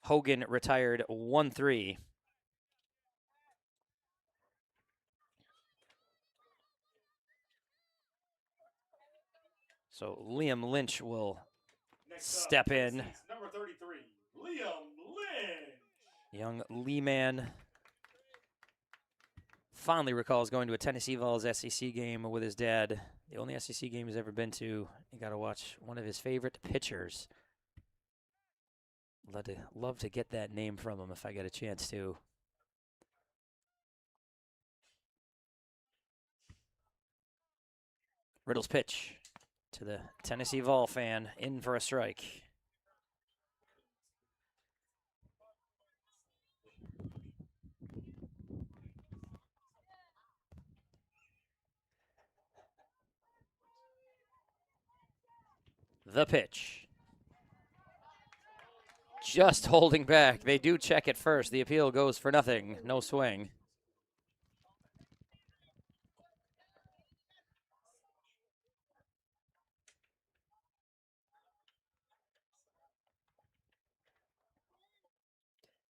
Hogan retired 1-3. So Liam Lynch will step in. Number 33, Liam Lynch. Young Lee man fondly recalls going to a Tennessee Vols SEC game with his dad. The only SEC game he's ever been to. You got to watch one of his favorite pitchers. Love to get that name from him if I get a chance to. Riddle's pitch to the Tennessee Vol fan, in for a strike. The pitch. just holding back. They do check it first. The appeal goes for nothing. No swing.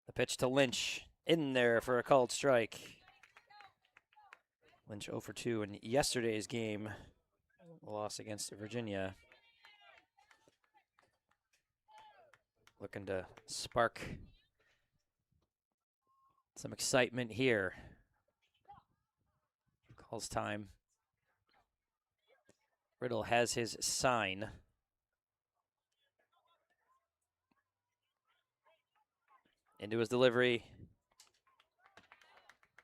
The pitch to Lynch. In there for a called strike. Lynch 0 for 2 in yesterday's game. Loss against Virginia. Looking to spark some excitement here. Calls time. Riddle has his sign. Into his delivery.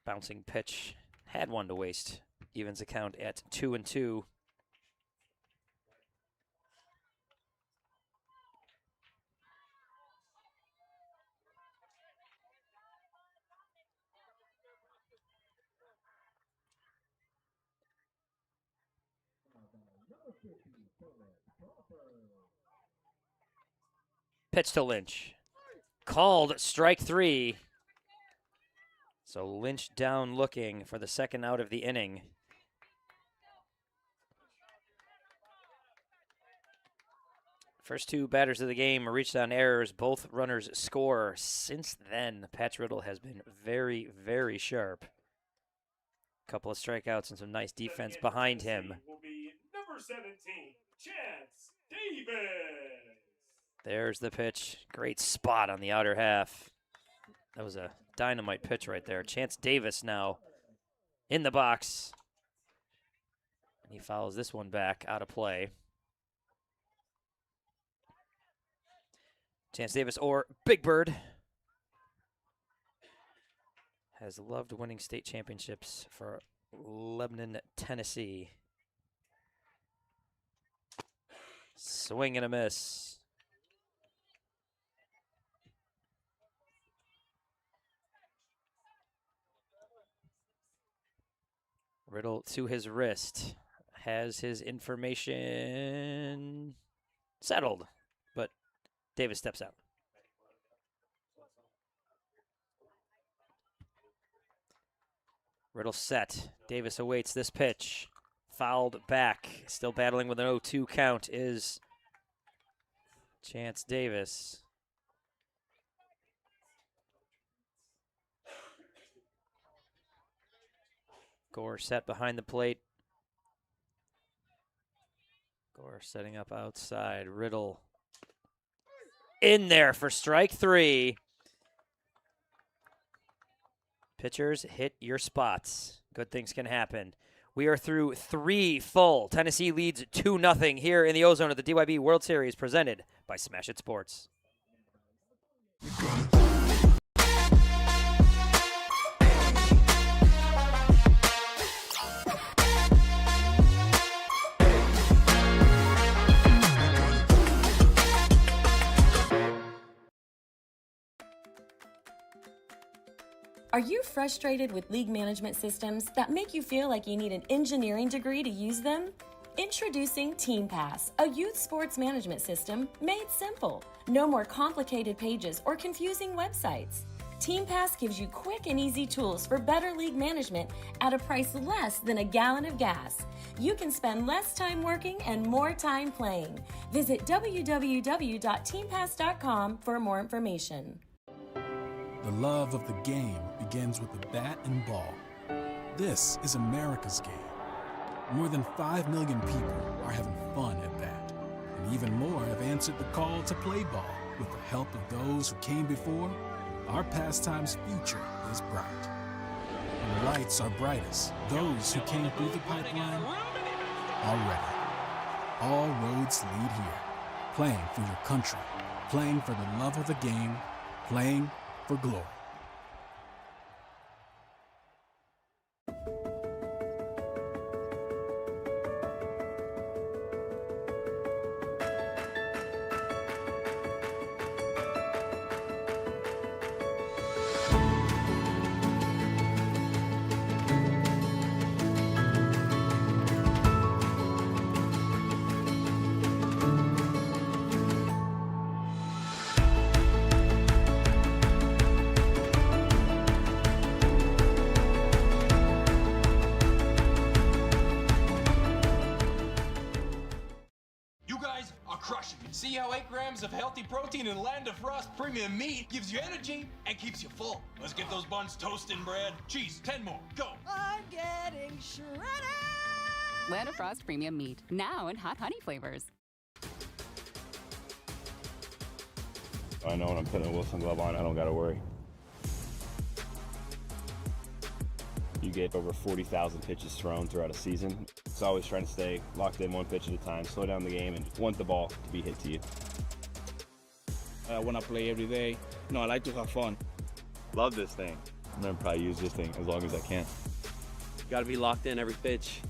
Bouncing pitch. Had one to waste. Evens account at 2-2. Pitch to Lynch. Called strike 3. So Lynch down looking for the second out of the inning. First two batters of the game reached on errors. Both runners score. Since then, Patch Riddle has been very, very sharp. Couple of strikeouts and some nice defense behind him. Will be number 17, Chance Davis. There's the pitch. Great spot on the outer half. That was a dynamite pitch right there. Chance Davis now in the box. He fouls this one back out of play. Chance Davis or Big Bird has loved winning state championships for Lebanon, Tennessee. Swing and a miss. Riddle to his wrist. Has his information settled, but Davis steps out. Riddle set. Davis awaits this pitch. Fouled back. Still battling with an 0-2 count is Chance Davis. Gore set behind the plate. Gore setting up outside. Riddle in there for strike 3. Pitchers, hit your spots. Good things can happen. We are through 3 full. Tennessee leads 2-0 here in the Ozone of the DYB World Series presented by Smash It Sports. Are you frustrated with league management systems that make you feel like you need an engineering degree to use them? Introducing TeamPass, a youth sports management system made simple. No more complicated pages or confusing websites. TeamPass gives you quick and easy tools for better league management at a price less than a gallon of gas. You can spend less time working and more time playing. Visit www.teampass.com for more information. The love of the game begins with the bat and ball. This is America's game. More than 5 million people are having fun at bat, and even more have answered the call to play ball. With the help of those who came before, our pastime's future is bright. When the lights are brightest, those who came through the pipeline are ready. All roads lead here. Playing for your country, playing for the love of the game, playing for glory. grams of healthy protein and Land of Frost premium meat gives you energy and keeps you full. Let's get those buns toasted and bread. Cheese, 10 more. Go. I'm getting shredded. Land of Frost Premium Meat, now in hot honey flavors. I know when I'm putting a Wilson glove on, I don't got to worry. You get over 40,000 pitches thrown throughout a season. It's always trying to stay locked in one pitch at a time, slow down the game, and want the ball to be hit to you. I want to play every day. No, I like to have fun. Love this thing. I'm going to probably use this thing as long as I can. Got to be locked in every pitch.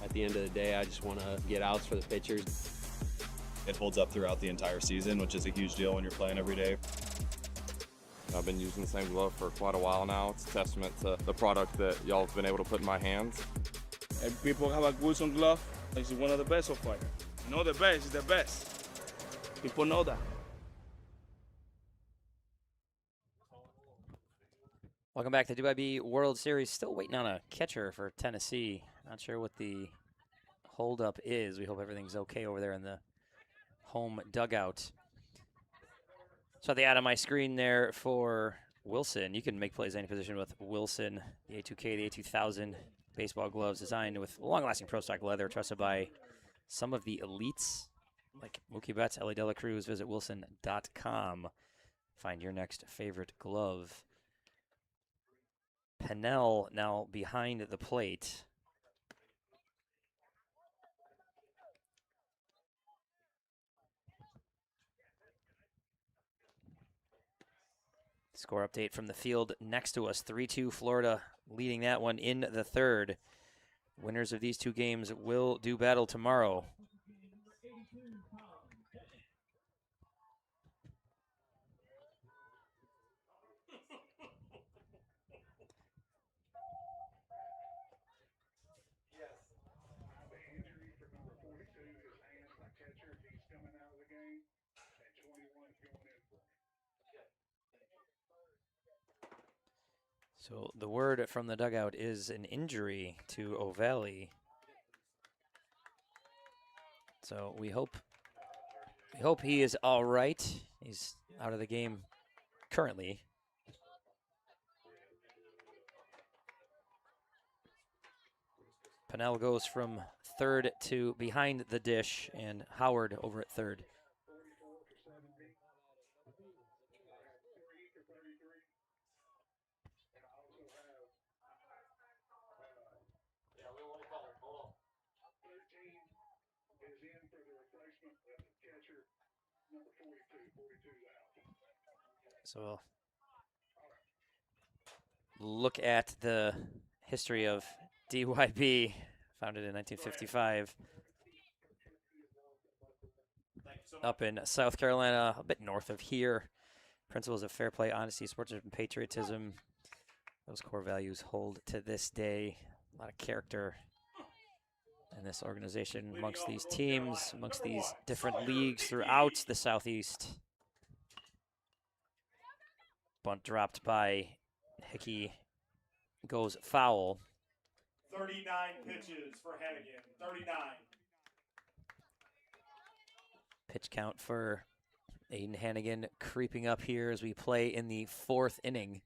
At the end of the day, I just want to get outs for the pitchers. It holds up throughout the entire season, which is a huge deal when you're playing every day. I've been using the same glove for quite a while now. It's a testament to the product that y'all have been able to put in my hands. And people have a Wilson glove. It's one of the best so far. No, the best is the best. People know that. Welcome back to DYB World Series. Still waiting on a catcher for Tennessee. Not sure what the holdup is. We hope everything's okay over there in the home dugout. So the ad on my screen there for Wilson. You can make plays any position with Wilson. The A2K, the A2000 baseball gloves designed with long-lasting Pro Stock leather, trusted by some of the elites like Mookie Betts, Ellie De La Cruz. Visit wilson.com. Find your next favorite glove. Pennell now behind the plate. Score update from the field next to us. 3-2 Florida leading that one in the third. Winners of these two games will do battle tomorrow. So the word from the dugout is an injury to O'Valley. So we hope he is all right. He's out of the game currently. Pennell goes from third to behind the dish, and Howard over at third. So we'll look at the history of DYB, founded in 1955, up in South Carolina, a bit north of here. Principles of fair play, honesty, sportsmanship, and patriotism. Those core values hold to this day. A lot of character in this organization amongst these teams, amongst these different leagues throughout the Southeast. Bunt dropped by Hickey, goes foul. 39 pitches for Hannigan, 39. Pitch count for Aiden Hannigan creeping up here as we play in the fourth inning.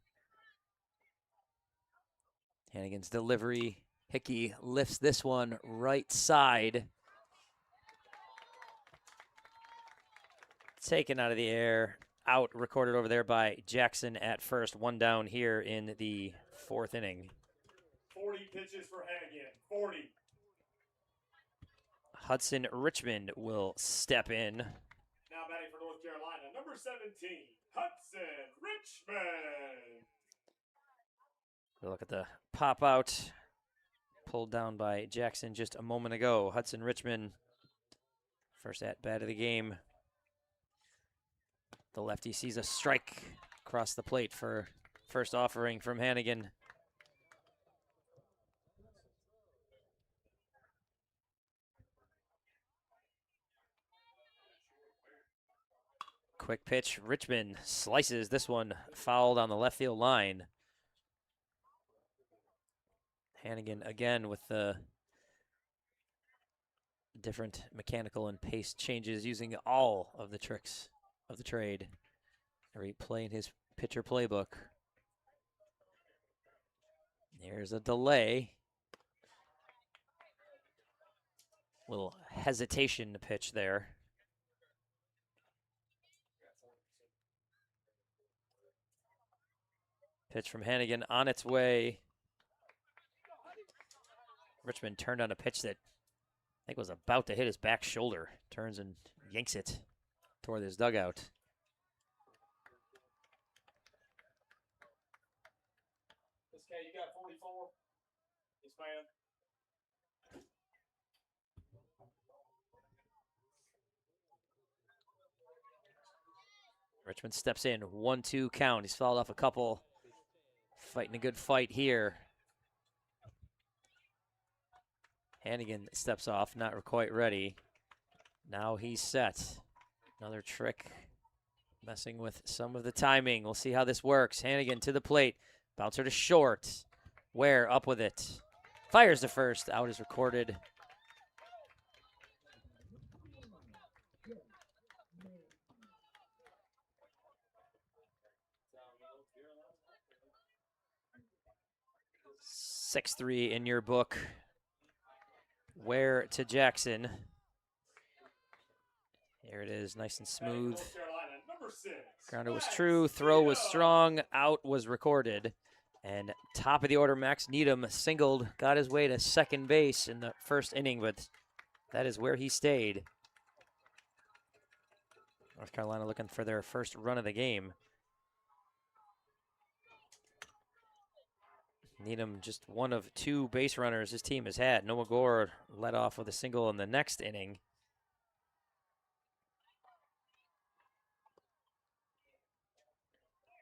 Hannigan's delivery. Hickey lifts this one right side. Taken out of the air. Out, recorded over there by Jackson at first. One down here in the fourth inning. 40 pitches for Hannigan, 40. Hudson Richmond will step in. Now batting for North Carolina, number 17, Hudson Richmond. We look at the pop out. Pulled down by Jackson just a moment ago. Hudson Richmond, first at bat of the game. The lefty sees a strike across the plate for first offering from Hannigan. Quick pitch, Richmond slices this one, fouled on the left field line. Hannigan again with the different mechanical and pace changes, using all of the tricks of the trade. Replaying his pitcher playbook. There's a delay. Little hesitation to pitch there. Pitch from Hannigan on its way. Richmond turned on a pitch that I think was about to hit his back shoulder. Turns and yanks it toward his dugout. This guy, you got 44? Yes, ma'am. Richmond steps in, 1-2 count. He's fouled off a couple. Fighting a good fight here. Hannigan steps off, not quite ready. Now he's set. Another trick, messing with some of the timing. We'll see how this works. Hannigan to the plate. Bouncer to short. Ware up with it. Fires to first. Out is recorded. (6-3) in your book. Ware to Jackson. Here it is, nice and smooth. Grounder was true, throw was strong, out was recorded. And top of the order, Max Needham singled, got his way to second base in the first inning, but that is where he stayed. North Carolina looking for their first run of the game. Needham just one of 2 base runners his team has had. Noah Gore led off with a single in the next inning.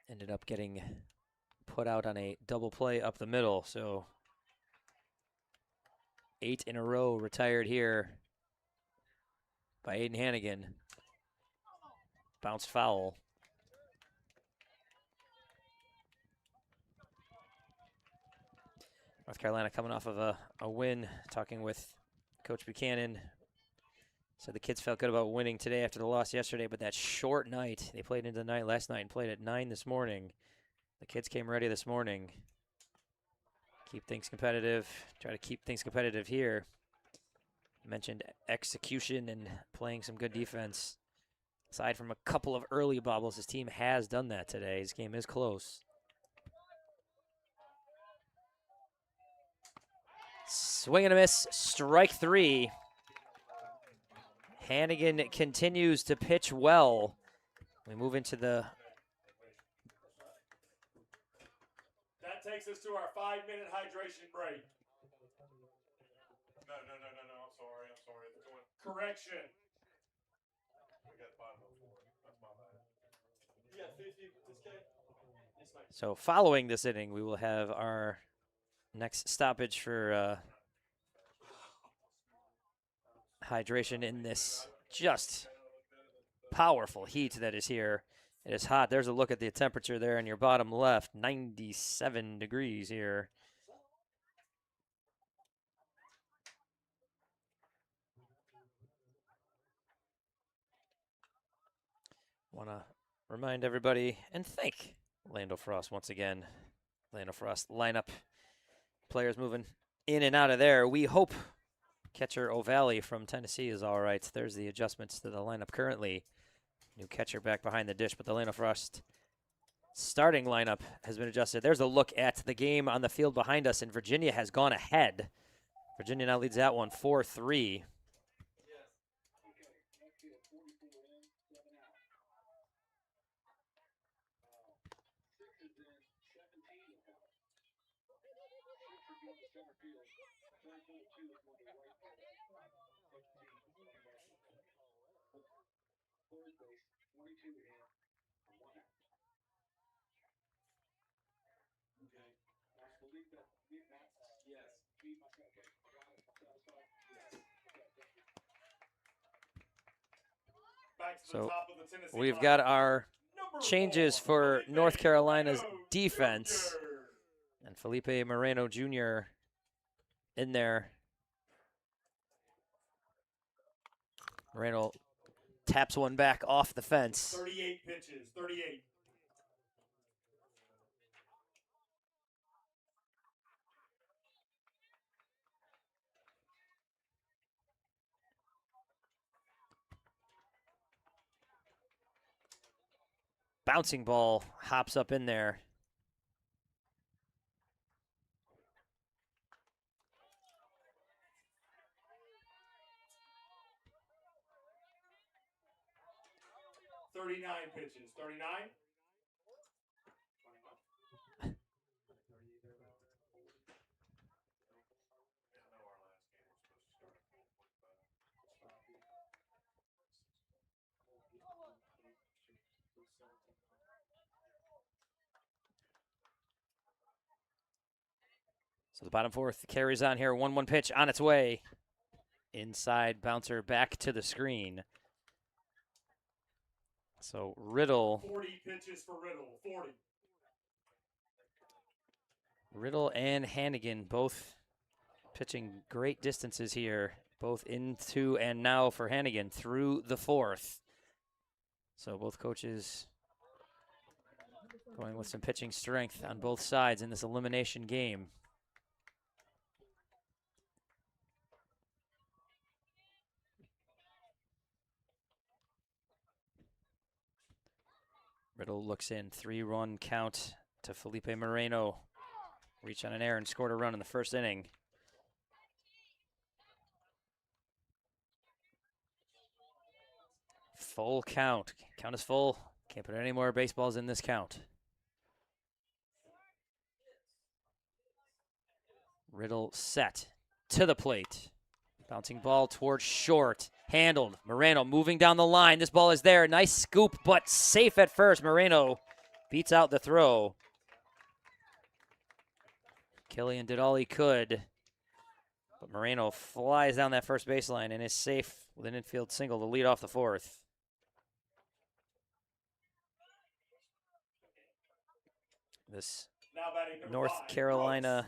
Ended up getting put out on a double play up the middle, so 8 in a row retired here by Aiden Hannigan. Bounce foul. North Carolina coming off of a win, talking with Coach Buchanan. Said the kids felt good about winning today after the loss yesterday, but that short night, they played into the night last night and played at 9 this morning. The kids came ready this morning. Keep things competitive, try to keep things competitive here. Mentioned execution and playing some good defense. Aside from a couple of early bobbles, his team has done that today. His game is close. Swing and a miss, strike 3. Hannigan continues to pitch well. We move into the... That takes us to our 5-minute hydration break. No, I'm sorry. Correction. We got 5:04. That's my bad. You got 50 this game? So following this inning, we will have our next stoppage for hydration in this just powerful heat that is here. It is hot. There's a look at the temperature there in your bottom left, 97 degrees here. Want to remind everybody and thank Lando Frost once again. Lando Frost lineup, players moving in and out of there. We hope catcher O'Valley from Tennessee is all right. There's the adjustments to the lineup currently. New catcher back behind the dish, but the Lando Frost starting lineup has been adjusted. There's a look at the game on the field behind us, and Virginia has gone ahead. Virginia now leads that one 4-3. So we've got our changes for North Carolina's defense. And Felipe Moreno Jr. in there. Moreno taps one back off the fence. 38 pitches, 38. Bouncing ball hops up in there. $39 pitches, 39. So the bottom fourth carries on here. 1-1 pitch on its way. Inside bouncer back to the screen. So Riddle. 40 pitches for Riddle, 40. Riddle and Hannigan both pitching great distances here, both into and now for Hannigan through the fourth. So both coaches going with some pitching strength on both sides in this elimination game. Riddle looks in, 3-run count to Felipe Moreno. Reach on an error and scored a run in the first inning. Full count. Count is full. Can't put any more baseballs in this count. Riddle set to the plate. Bouncing ball towards short. Handled. Moreno moving down the line. This ball is there. Nice scoop, but safe at first. Moreno beats out the throw. Killian did all he could, but Moreno flies down that first baseline and is safe with an infield single to lead off the fourth. This North Carolina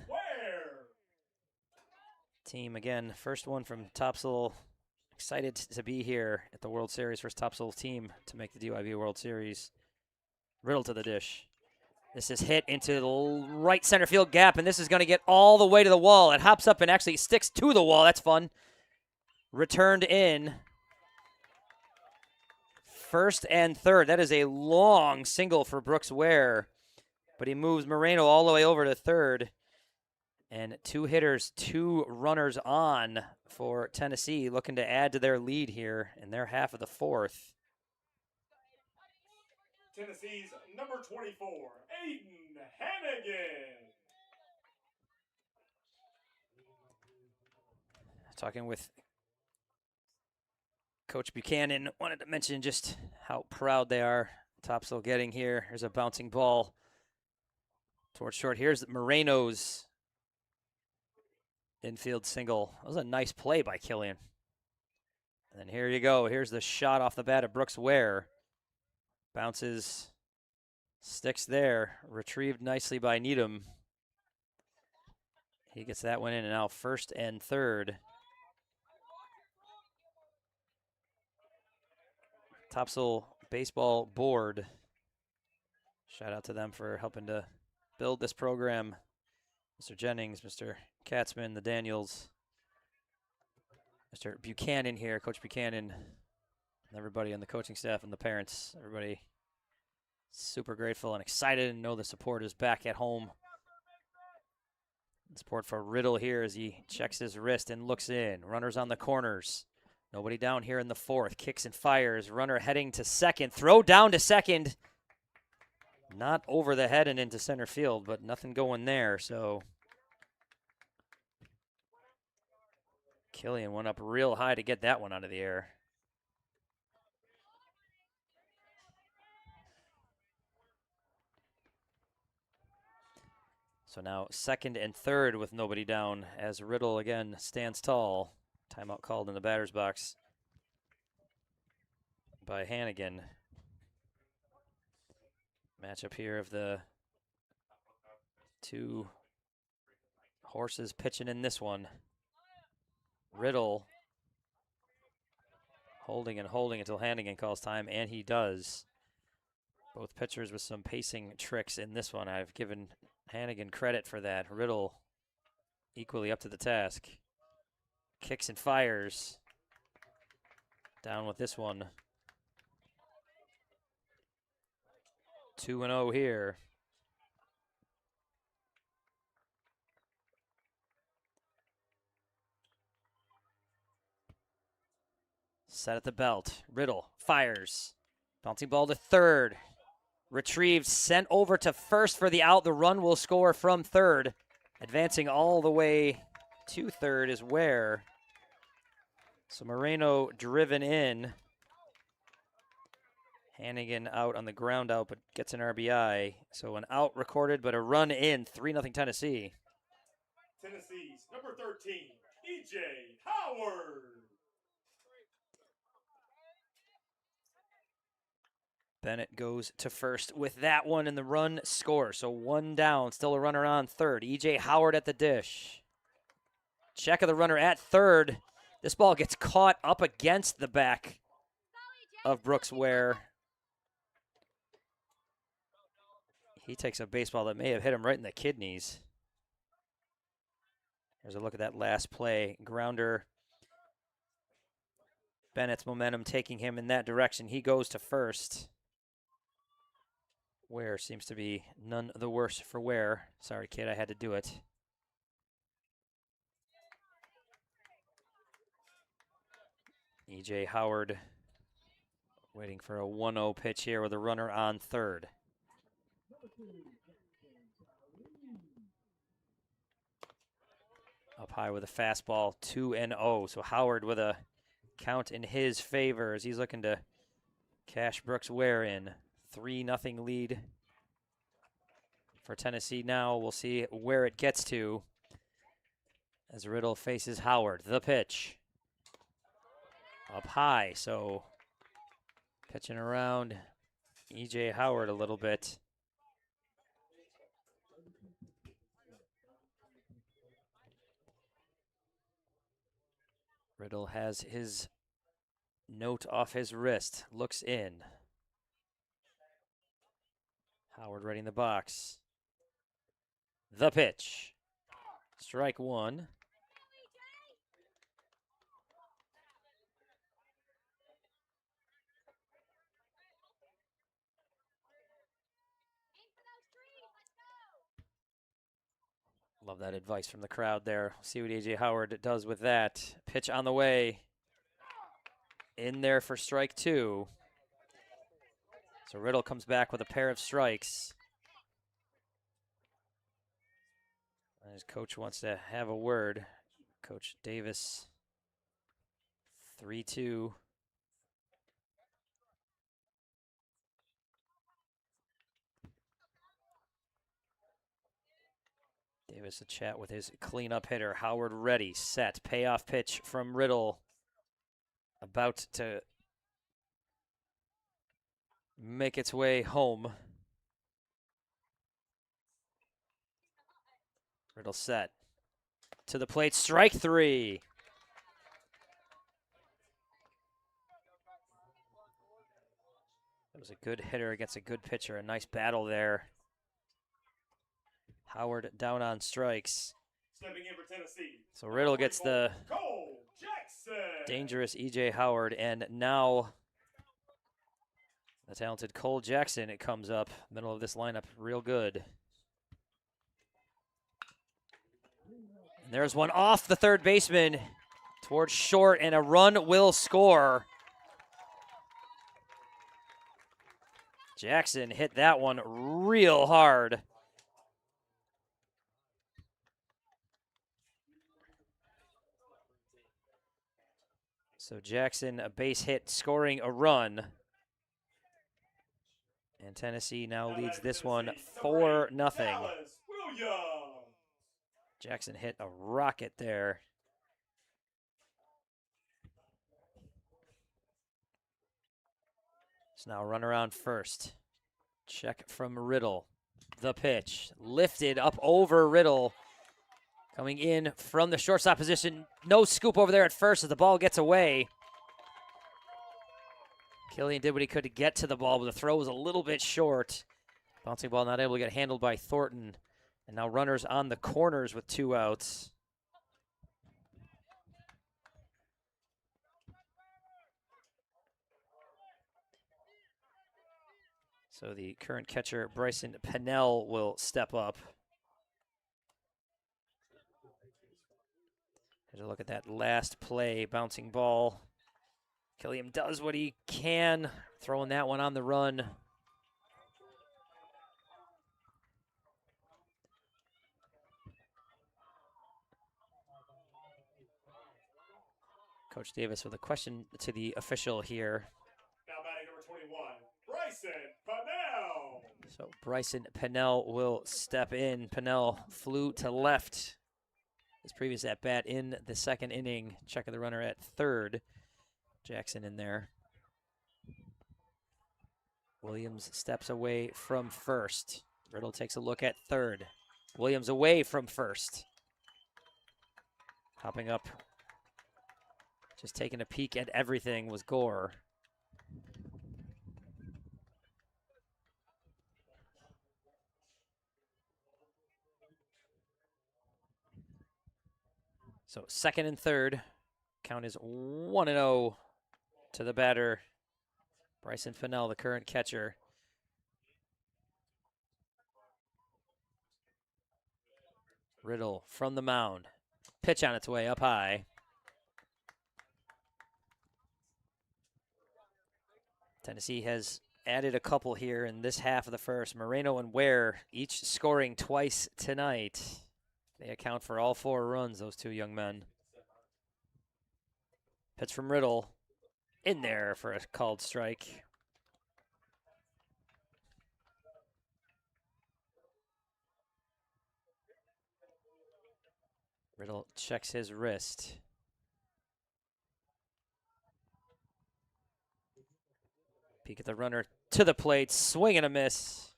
team, again, first one from Topsail. Excited to be here at the World Series. First Topsail team to make the DYB World Series. Riddle to the dish. This is hit into the right center field gap, and this is going to get all the way to the wall. It hops up and actually sticks to the wall. That's fun. Returned in. First and third. That is a long single for Brooks Ware, but he moves Moreno all the way over to third. And two hitters, two runners on for Tennessee, looking to add to their lead here in their half of the fourth. Tennessee's number 24, Aiden Hannigan. Talking with Coach Buchanan, wanted to mention just how proud they are. Topsail getting here. Here's a bouncing ball towards short. Here's Moreno's infield single. That was a nice play by Killian. And then here you go. Here's the shot off the bat of Brooks Ware. Bounces, sticks there. Retrieved nicely by Needham. He gets that one in, and now first and third. Topsail Baseball Board. Shout out to them for helping to build this program. Mr. Jennings, Mr. Katzman, the Daniels, Mr. Buchanan here, Coach Buchanan, and everybody on the coaching staff and the parents. Everybody super grateful and excited and know the support is back at home. Support for Riddle here as he checks his wrist and looks in. Runners on the corners. Nobody down here in the fourth. Kicks and fires. Runner heading to second. Throw down to second. Not over the head and into center field, but nothing going there. So Killian went up real high to get that one out of the air. So now second and third with nobody down as Riddle again stands tall. Timeout called in the batter's box by Hannigan. Matchup here of the two horses pitching in this one. Riddle Holding and holding until Hannigan calls time, and he does. Both pitchers with some pacing tricks in this one. I've given Hannigan credit for that. Riddle equally up to the task. Kicks and fires. Down with this one. 2-0 here. Set at the belt. Riddle fires. Bouncing ball to third. Retrieved, sent over to first for the out. The run will score from third. Advancing all the way to third is Ware. So Moreno driven in. Hannigan out on the ground out, but gets an RBI. So an out recorded, but a run in. 3-0 Tennessee. Tennessee's number 13, E.J. Howard. Bennett goes to first with that one, and the run scores. So one down, still a runner on third. E.J. Howard at the dish. Check of the runner at third. This ball gets caught up against the back of Brooks Ware. He takes a baseball that may have hit him right in the kidneys. Here's a look at that last play. Grounder. Bennett's momentum taking him in that direction. He goes to first. Ware seems to be none the worse for Ware. Sorry, kid, I had to do it. E.J. Howard waiting for a 1-0 pitch here with a runner on third. Up high with a fastball, 2-0. So Howard with a count in his favor as he's looking to cash Brooks Ware in. 3-0 lead for Tennessee now. We'll see where it gets to as Riddle faces Howard. The pitch. Up high, so pitching around E.J. Howard a little bit. Riddle has his note off his wrist, looks in. Howard ready in the box. The pitch. Strike one. Love that advice from the crowd there. See what A.J. Howard does with that. Pitch on the way. In there for strike two. So Riddle comes back with a pair of strikes. His coach wants to have a word. Coach Davis, 3-2. Davis a chat with his cleanup hitter. Howard ready, set, payoff pitch from Riddle. About to make its way home. Riddle set. To the plate, strike three. That was a good hitter against a good pitcher. A nice battle there. Howard down on strikes. Stepping in for Tennessee. So Riddle gets the Cole Jackson. dangerous E.J. Howard, and now the talented Cole Jackson, it comes up. Middle of this lineup, real good. And there's one off the third baseman towards short, and a run will score. Jackson hit that one real hard. So Jackson, a base hit, scoring a run. And Tennessee now leads this one 4-0. Jackson hit a rocket there. So now run around first. Check from Riddle. The pitch lifted up over Riddle. Coming in from the shortstop position. No scoop over there at first as the ball gets away. Killian did what he could to get to the ball, but the throw was a little bit short. Bouncing ball not able to get handled by Thornton. And now runners on the corners with 2 outs. So the current catcher, Bryson Pennell, will step up. Here's a look at that last play, bouncing ball. Killian does what he can, throwing that one on the run. Coach Davis with a question to the official here. Now batting number 21, Bryson Pennell. So Bryson Pennell will step in. Pennell flew to left his previous at bat in the second inning. Checking the runner at third. Jackson in there. Williams steps away from first. Riddle takes a look at third. Williams away from first. Hopping up. Just taking a peek at everything was Gore. So second and third. Count is 1-0 to the batter. Bryson Pennell, the current catcher. Riddle from the mound. Pitch on its way up high. Tennessee has added a couple here in this half of the first. Moreno and Ware each scoring twice tonight. They account for all 4 runs, those 2 young men. Pitch from Riddle. In there for a called strike. Riddle checks his wrist. Peek at the runner to the plate, swing and a miss.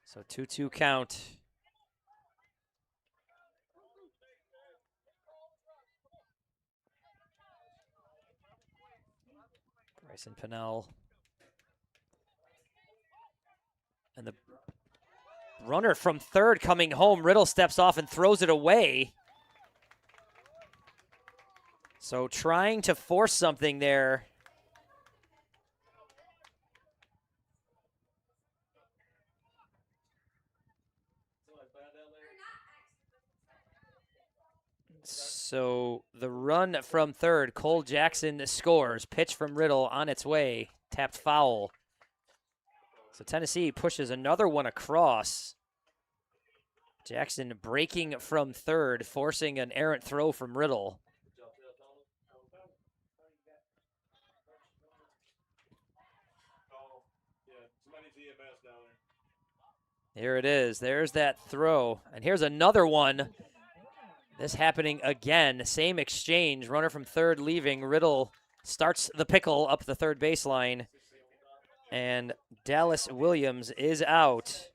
So 2-2 count. Bryson Pennell. And the runner from third coming home. Riddle steps off and throws it away. So trying to force something there. So the run from third, Cole Jackson scores. Pitch from Riddle on its way, tapped foul. So Tennessee pushes another one across. Jackson breaking from third, forcing an errant throw from Riddle. Here it is. There's that throw. And here's another one. This happening again. Same exchange. Runner from third leaving. Riddle starts the pickle up the third baseline. And Dallas Williams is out.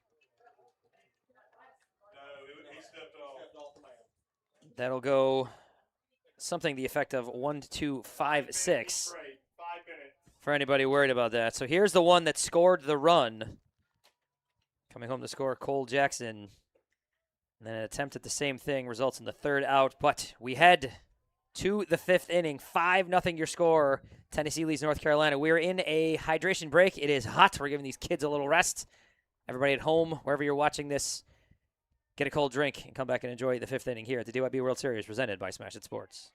That'll go something the effect of 1, 2, 5, 6 for anybody worried about that. So here's the one that scored the run. Coming home to score, Cole Jackson. And then an attempt at the same thing results in the third out. But we head to the 5th inning. 5-0 your score. Tennessee leads North Carolina. We're in a hydration break. It is hot. We're giving these kids a little rest. Everybody at home, wherever you're watching this, get a cold drink and come back and enjoy the 5th inning here at the DYB World Series presented by Smash It Sports.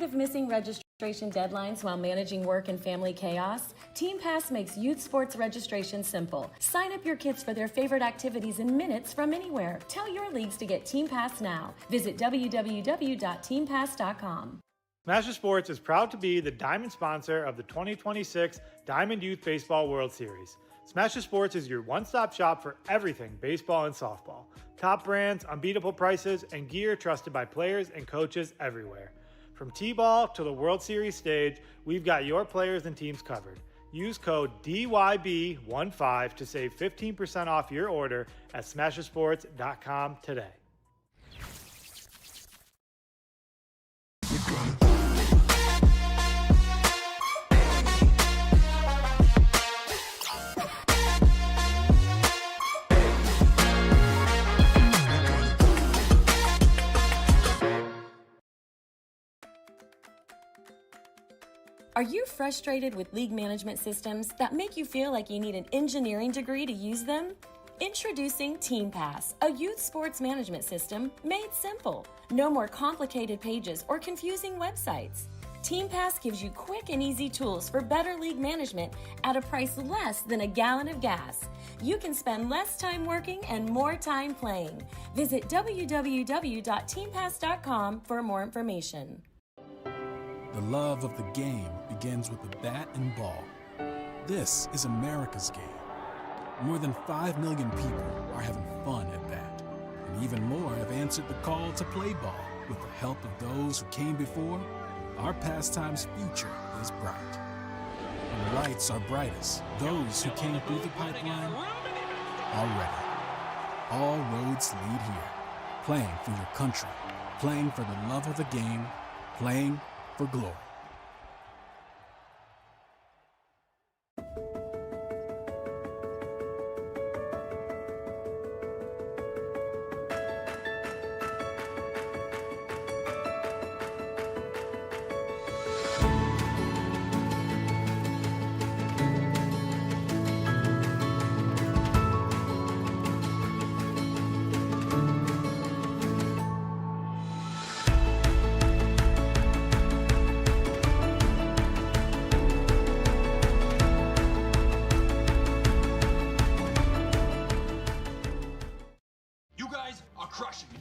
Tired of missing registration deadlines while managing work and family chaos? Team Pass makes youth sports registration simple. Sign up your kids for their favorite activities in minutes from anywhere. Tell your leagues to get Team Pass now. Visit www.teampass.com. Smasher Sports is proud to be the diamond sponsor of the 2026 Diamond Youth Baseball World Series. Smasher Sports is your one-stop shop for everything baseball and softball. Top brands, unbeatable prices, and gear trusted by players and coaches everywhere. From T-ball to the World Series stage, we've got your players and teams covered. Use code DYB15 to save 15% off your order at smashersports.com today. Are you frustrated with league management systems that make you feel like you need an engineering degree to use them? Introducing Team Pass, a youth sports management system made simple. No more complicated pages or confusing websites. Team Pass gives you quick and easy tools for better league management at a price less than a gallon of gas. You can spend less time working and more time playing. Visit www.teampass.com for more information. The love of the game begins with the bat and ball. This is America's game. More than 5 million people are having fun at bat, and even more have answered the call to play ball. With the help of those who came before, our pastime's future is bright. When the lights are brightest, those who came through the pipeline are ready. All roads lead here. Playing for your country, playing for the love of the game, playing for glory.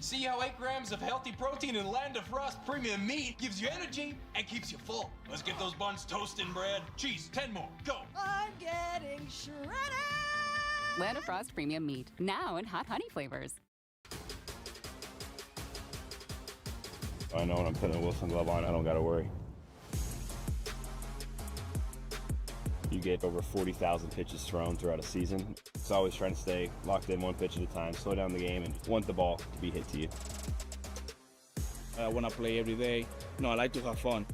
See how 8 grams of healthy protein in Land of Frost premium meat gives you energy and keeps you full. Let's get those buns toasting, bread. Cheese, 10 more. Go. I'm getting shredded. Land of Frost premium meat, now in hot honey flavors. I know when I'm putting a Wilson glove on, I don't got to worry. You get over 40,000 pitches thrown throughout a season. It's always trying to stay locked in one pitch at a time, slow down the game, and want the ball to be hit to you. I want to play every day. No, I like to have fun.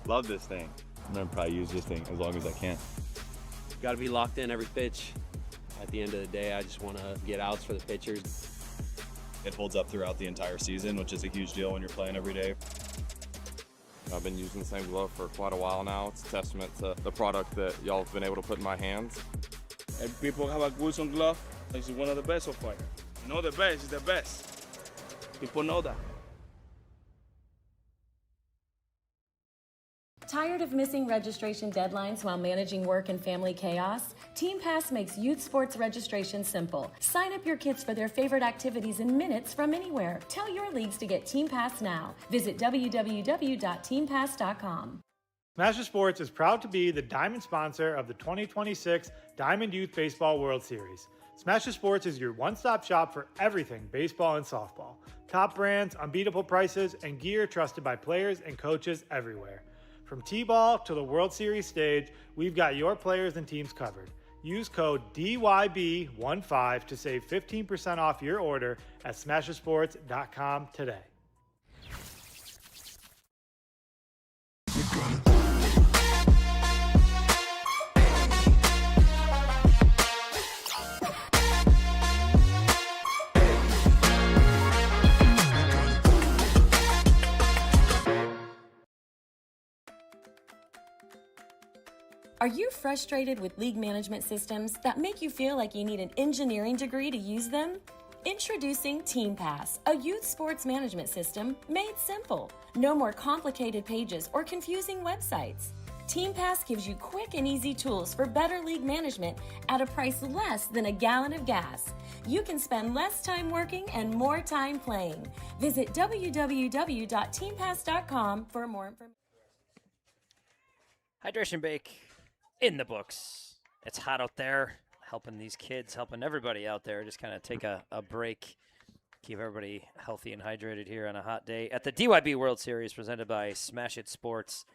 Love this thing. I'm going to probably use this thing as long as I can. Got to be locked in every pitch. At the end of the day, I just want to get outs for the pitchers. It holds up throughout the entire season, which is a huge deal when you're playing every day. I've been using the same glove for quite a while now. It's a testament to the product that y'all have been able to put in my hands. And people have a Wilson glove. It's one of the best so far. You know the best is the best. People know that. Tired of missing registration deadlines while managing work and family chaos? Team Pass makes youth sports registration simple. Sign up your kids for their favorite activities in minutes from anywhere. Tell your leagues to get Team Pass now. Visit www.teampass.com. Smasher Sports is proud to be the diamond sponsor of the 2026 Diamond Youth Baseball World Series. Smasher Sports is your one-stop shop for everything baseball and softball. Top brands, unbeatable prices, and gear trusted by players and coaches everywhere. From T-ball to the World Series stage, we've got your players and teams covered. Use code DYB15 to save 15% off your order at smashersports.com today. Are you frustrated with league management systems that make you feel like you need an engineering degree to use them? Introducing Team Pass, a youth sports management system made simple. No more complicated pages or confusing websites. Team Pass gives you quick and easy tools for better league management at a price less than a gallon of gas. You can spend less time working and more time playing. Visit www.teampass.com for more information. Hydration break in the books. It's hot out there, helping these kids, helping everybody out there. Just kind of take a break, keep everybody healthy and hydrated here on a hot day at the DYB World Series presented by Smash It Sports.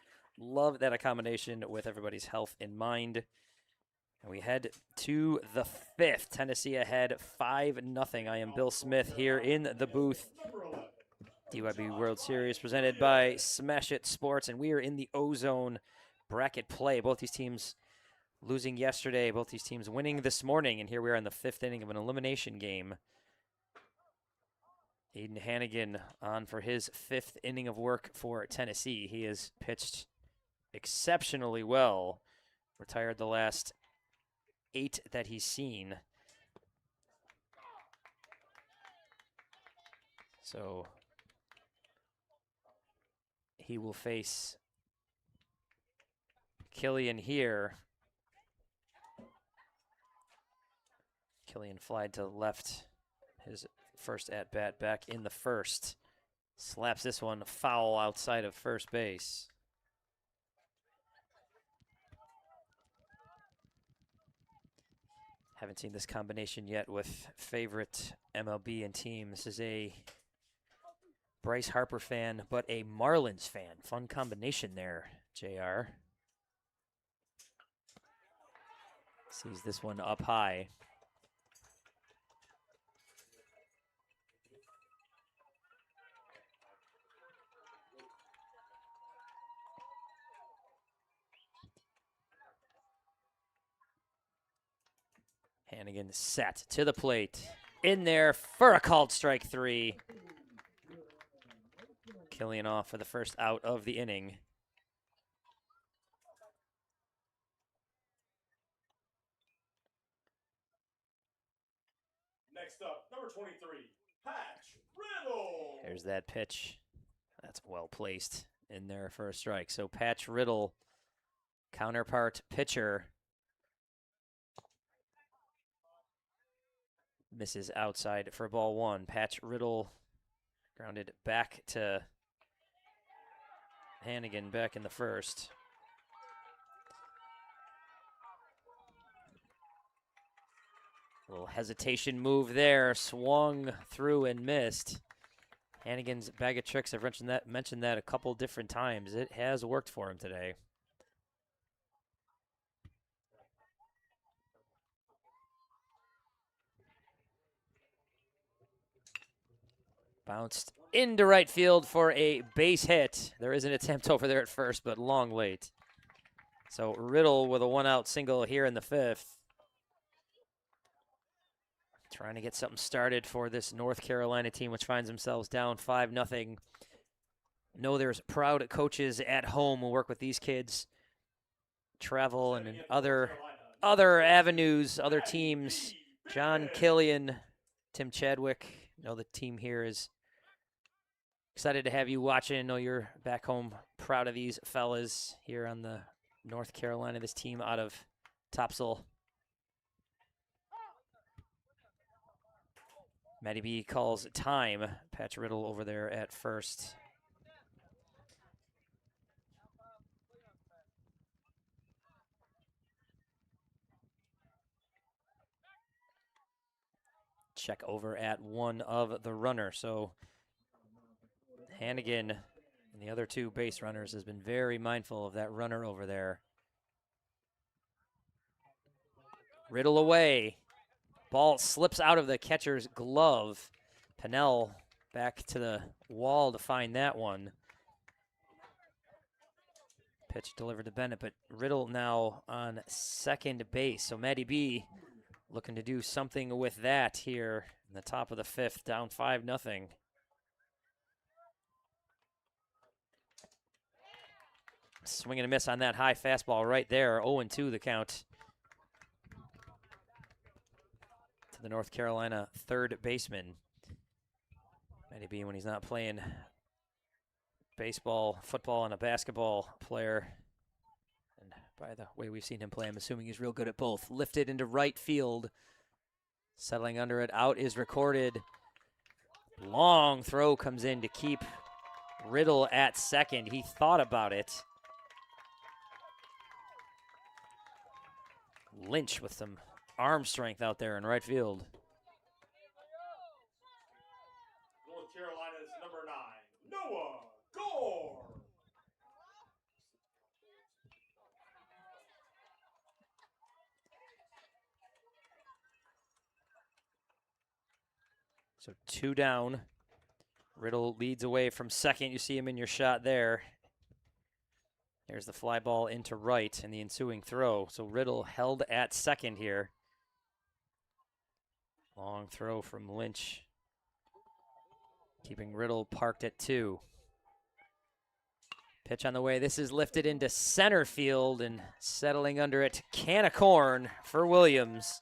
Love that accommodation with everybody's health in mind. And we head to the fifth. Tennessee ahead 5-0. I am Bill Smith here in the booth. DYB World Series presented by Smash It Sports. And we are in the O-Zone bracket play. Both these teams losing yesterday. Both these teams winning this morning. And here we are in the fifth inning of an elimination game. Aiden Hannigan on for his fifth inning of work for Tennessee. He has pitched exceptionally well. Retired the last 8 that he's seen. So he will face Killian here. Killian flied to left. His first at-bat back in the first. Slaps this one foul outside of first base. Haven't seen this combination yet with favorite MLB and team. This is a Bryce Harper fan, but a Marlins fan. Fun combination there, JR. Sees this one up high. Hannigan set to the plate. In there for a called strike 3. Killian off for the first out of the inning. Next up, number 23, Patch Riddle. There's that pitch. That's well placed in there for a strike. So Patch Riddle, counterpart pitcher, misses outside for ball 1. Patch Riddle grounded back to Hannigan back in the first. A little hesitation move there, swung through and missed. Hannigan's bag of tricks, I've mentioned that a couple different times. It has worked for him today. Bounced into right field for a base hit. There is an attempt over there at first, but long late. So Riddle with a 1-out single here in the fifth. Trying to get something started for this North Carolina team, which finds themselves down 5-0. Know there's proud coaches at home who work with these kids. Travel and in other avenues, other teams. John Killian, Tim Chadwick. Know the team here is excited to have you watching. Know you're back home proud of these fellas here on the North Carolina, this team out of Topsail. Matty B calls time. Patch Riddle over there at first. Check over at one of the runner. So Hannigan and the other two base runners has been very mindful of that runner over there. Riddle away. Ball slips out of the catcher's glove. Pennell back to the wall to find that one. Pitch delivered to Bennett, but Riddle now on second base. So Matty B looking to do something with that here in the top of the fifth, down 5-0. Swing and a miss on that high fastball right there. 0-2 the count. to the North Carolina third baseman. Matty B, when he's not playing baseball, football, and a basketball player. And by the way we've seen him play, I'm assuming he's real good at both. Lifted into right field. Settling under it. Out is recorded. Long throw comes in to keep Riddle at second. He thought about it. Lynch with some arm strength out there in right field. North Carolina's number 9, Noah Gore. So 2 down. Riddle leads away from second. You see him in your shot there. There's the fly ball into right in the ensuing throw. So Riddle held at second here. Long throw from Lynch, keeping Riddle parked at 2. Pitch on the way. This is lifted into center field and settling under it. Can of corn for Williams.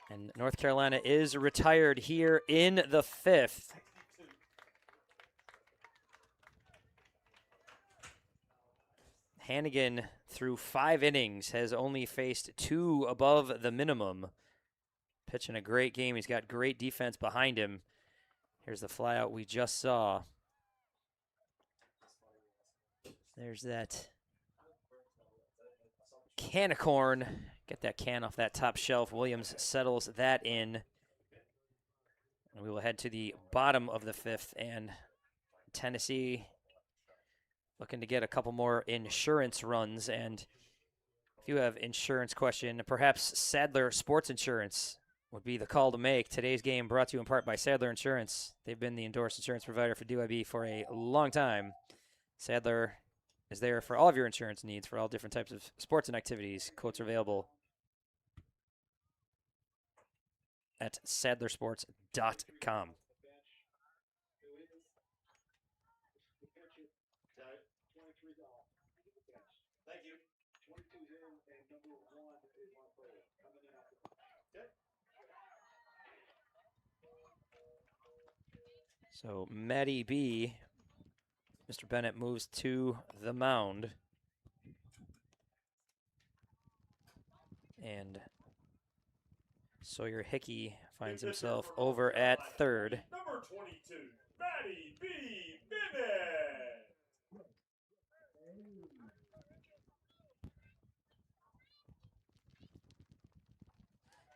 And North Carolina is retired here in the 5th. Hannigan, through 5 innings, has only faced 2 above the minimum. Pitching a great game. He's got great defense behind him. Here's the flyout we just saw. There's that can of corn. Get that can off that top shelf. Williams settles that in. And we will head to the bottom of the 5th, and Tennessee looking to get a couple more insurance runs. And if you have insurance question, perhaps Sadler Sports Insurance would be the call to make. Today's game brought to you in part by Sadler Insurance. They've been the endorsed insurance provider for DYB for a long time. Sadler is there for all of your insurance needs for all different types of sports and activities. Quotes are available at sadlersports.com. Thank you. So Matty B, Mr. Bennett moves to the mound. And Sawyer Hickey finds himself over at third. Number 22, Matty B. Bennett.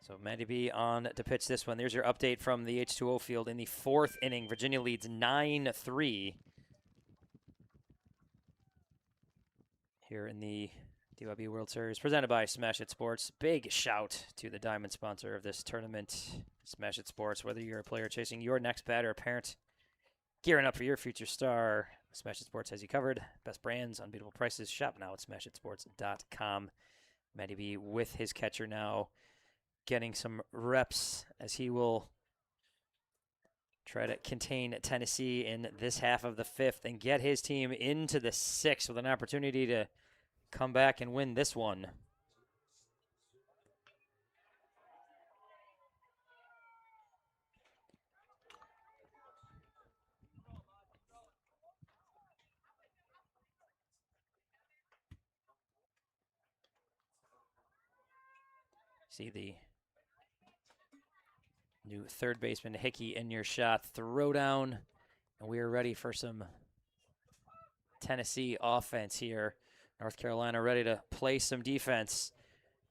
So Matty B on to pitch this one. There's your update from the H2O field in the 4th inning. Virginia leads 9-3 here in the DYB World Series, presented by Smash It Sports. Big shout to the diamond sponsor of this tournament, Smash It Sports. Whether you're a player chasing your next bat or a parent gearing up for your future star, Smash It Sports has you covered. Best brands, unbeatable prices. Shop now at smashitsports.com. Matty B with his catcher now, getting some reps as he will try to contain Tennessee in this half of the 5th and get his team into the 6th with an opportunity to come back and win this one. See the new third baseman Hickey in your shot. Throw down, and we are ready for some Tennessee offense here. North Carolina ready to play some defense.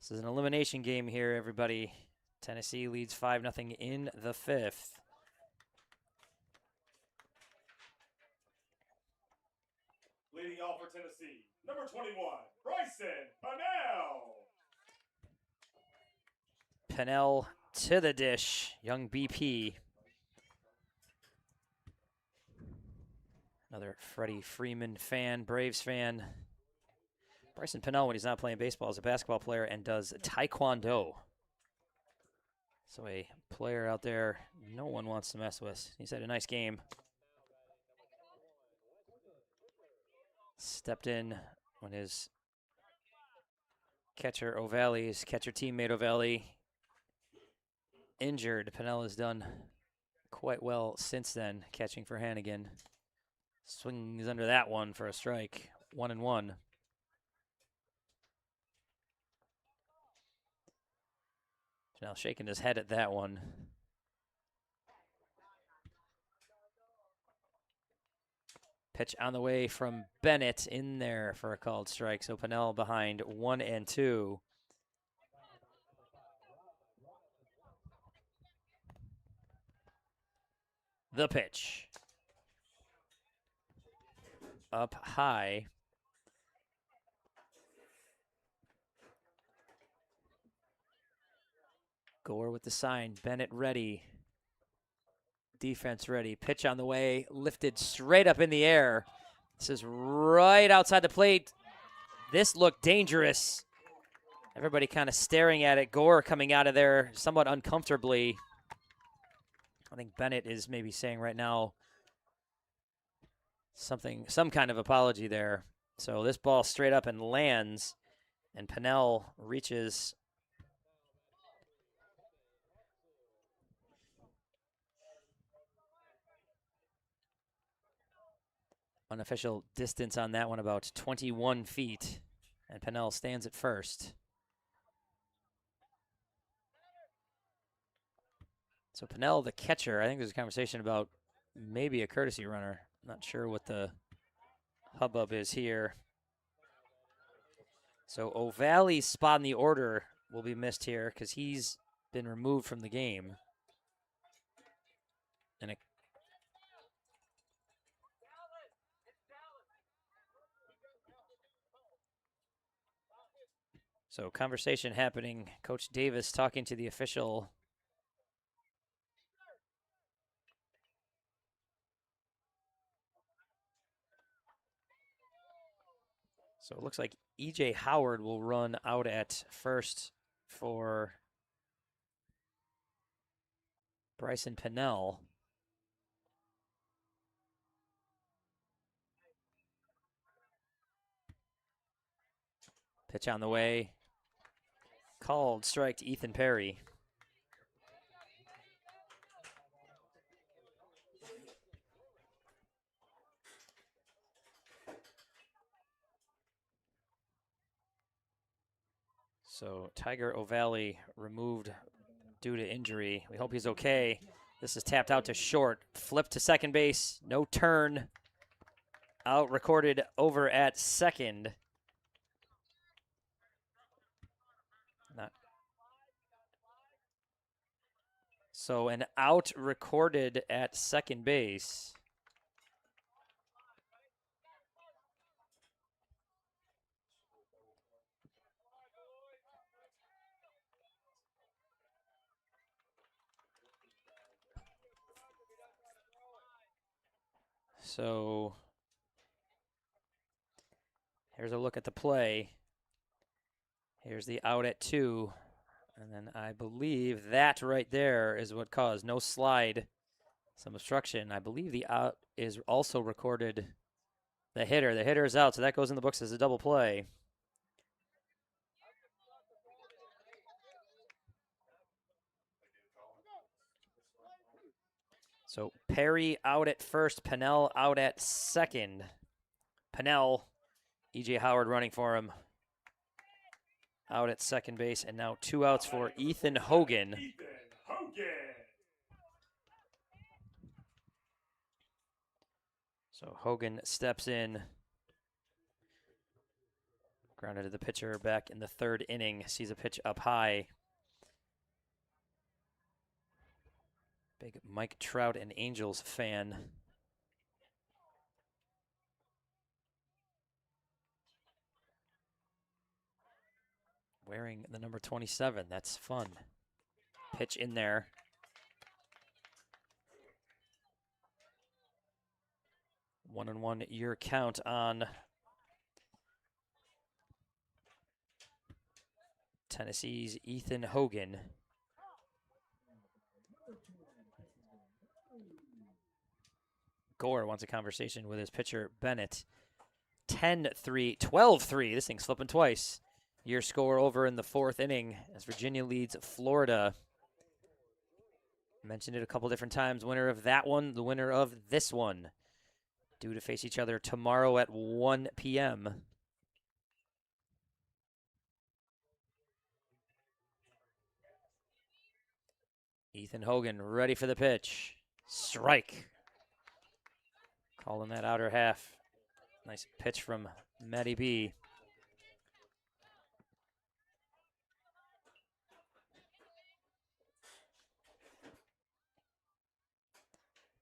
This is an elimination game here, everybody. Tennessee leads 5-0 in the 5th. Leading off for Tennessee, number 21, Bryson Bunnell. Pennell to the dish, young BP. Another Freddie Freeman fan, Braves fan. Bryson Pennell, when he's not playing baseball, is a basketball player and does taekwondo. So a player out there no one wants to mess with. He's had a nice game. Stepped in when his catcher O'Valley's catcher teammate O'Valley injured. Pennell has done quite well since then, catching for Hannigan. Swings under that one for a strike. 1-1. Pennell shaking his head at that one. Pitch on the way from Bennett in there for a called strike. So Pennell behind 1-2. The pitch. Up high. Gore with the sign. Bennett ready. Defense ready. Pitch on the way. Lifted straight up in the air. This is right outside the plate. This looked dangerous. Everybody kind of staring at it. Gore coming out of there somewhat uncomfortably. I think Bennett is maybe saying right now some kind of apology there. So this ball straight up and lands, and Pennell reaches unofficial distance on that one, about 21 feet, and Pennell stands at first. So Pennell, the catcher, I think there's a conversation about maybe a courtesy runner. Not sure what the hubbub is here. So O'Valley's spot in the order will be missed here because he's been removed from the game. And so conversation happening. Coach Davis talking to the official. So it looks like E.J. Howard will run out at first for Bryson Pennell. Pitch on the way. Called strike to Ethan Perry. So Tiger O'Valley removed due to injury. We hope he's okay. This is tapped out to short. Flip to second base. No turn. Out recorded over at second. Not. So an out recorded at second base. So here's a look at the play. Here's the out at 2. And then I believe that right there is what caused no slide, some obstruction. I believe the out is also recorded the hitter. The hitter is out, so that goes in the books as a double play. So Perry out at first, Pennell out at second. Pennell, E.J. Howard running for him. Out at second base, and now 2 outs for Ethan Hogan. So Hogan steps in. Grounded to the pitcher back in the 3rd inning. Sees a pitch up high. Big Mike Trout and Angels fan. Wearing the number 27. That's fun. Pitch in there. 1-1 your count on Tennessee's Ethan Hogan. Gore wants a conversation with his pitcher, Bennett. 10-3, 12-3. This thing's flipping twice. Your score over in the 4th inning as Virginia leads Florida Mentioned it a couple different times. Winner of that one, the winner of this one, due to face each other tomorrow at 1 p.m. Ethan Hogan ready for the pitch. Strike. Calling that outer half. Nice pitch from Matty B.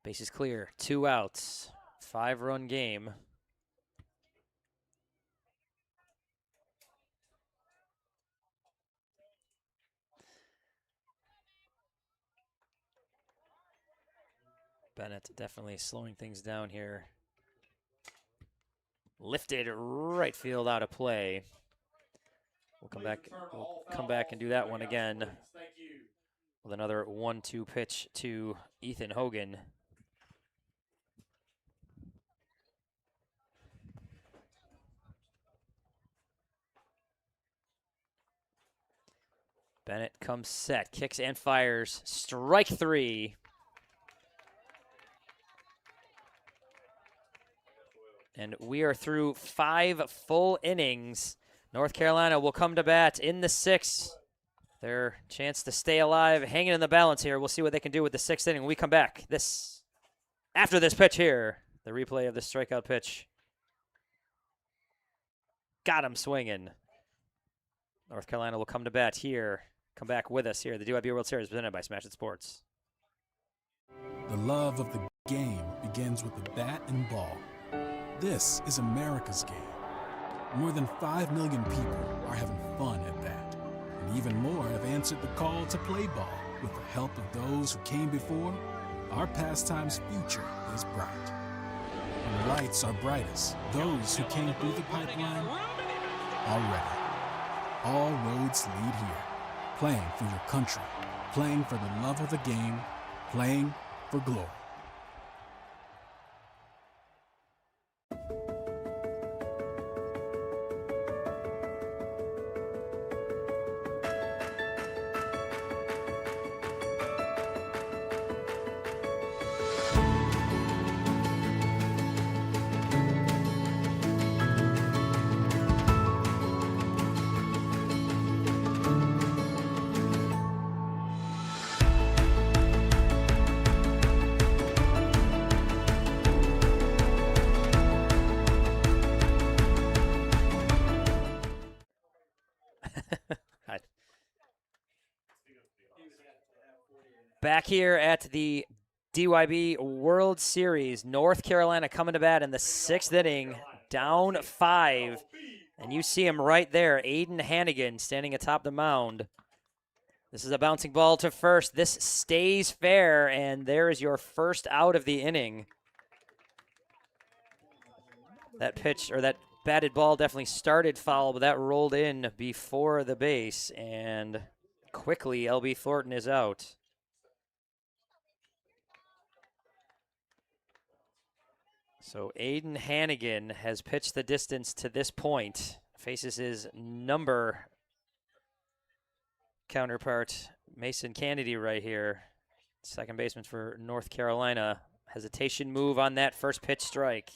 Base is clear. 2 outs. 5-run game. Bennett definitely slowing things down here. Lifted right field out of play. We'll come back and do that one again with another 1-2 pitch to Ethan Hogan. Bennett comes set, kicks and fires. Strike 3. And we are through 5 full innings. North Carolina will come to bat in the 6th. Their chance to stay alive, hanging in the balance here. We'll see what they can do with the 6th inning when we come back. After this pitch here, the replay of the strikeout pitch. Got him swinging. North Carolina will come to bat here. Come back with us here. The DYB World Series presented by Smash It Sports. The love of the game begins with the bat and ball. This is America's game. More than 5 million people are having fun at bat. And even more have answered the call to play ball. With the help of those who came before, our pastime's future is bright. When lights are brightest, those who came through the pipeline are ready. All roads lead here. Playing for your country, playing for the love of the game, playing for glory. Back here at the DYB World Series, North Carolina coming to bat in the 6th inning, down 5. And you see him right there, Aiden Hannigan standing atop the mound. This is a bouncing ball to first. This stays fair, and there is your first out of the inning. That pitch, or that batted ball definitely started foul, but that rolled in before the base, and quickly L.B. Thornton is out. So Aiden Hannigan has pitched the distance to this point. Faces his number counterpart, Mason Kennedy, right here. Second baseman for North Carolina. Hesitation move on that first pitch strike.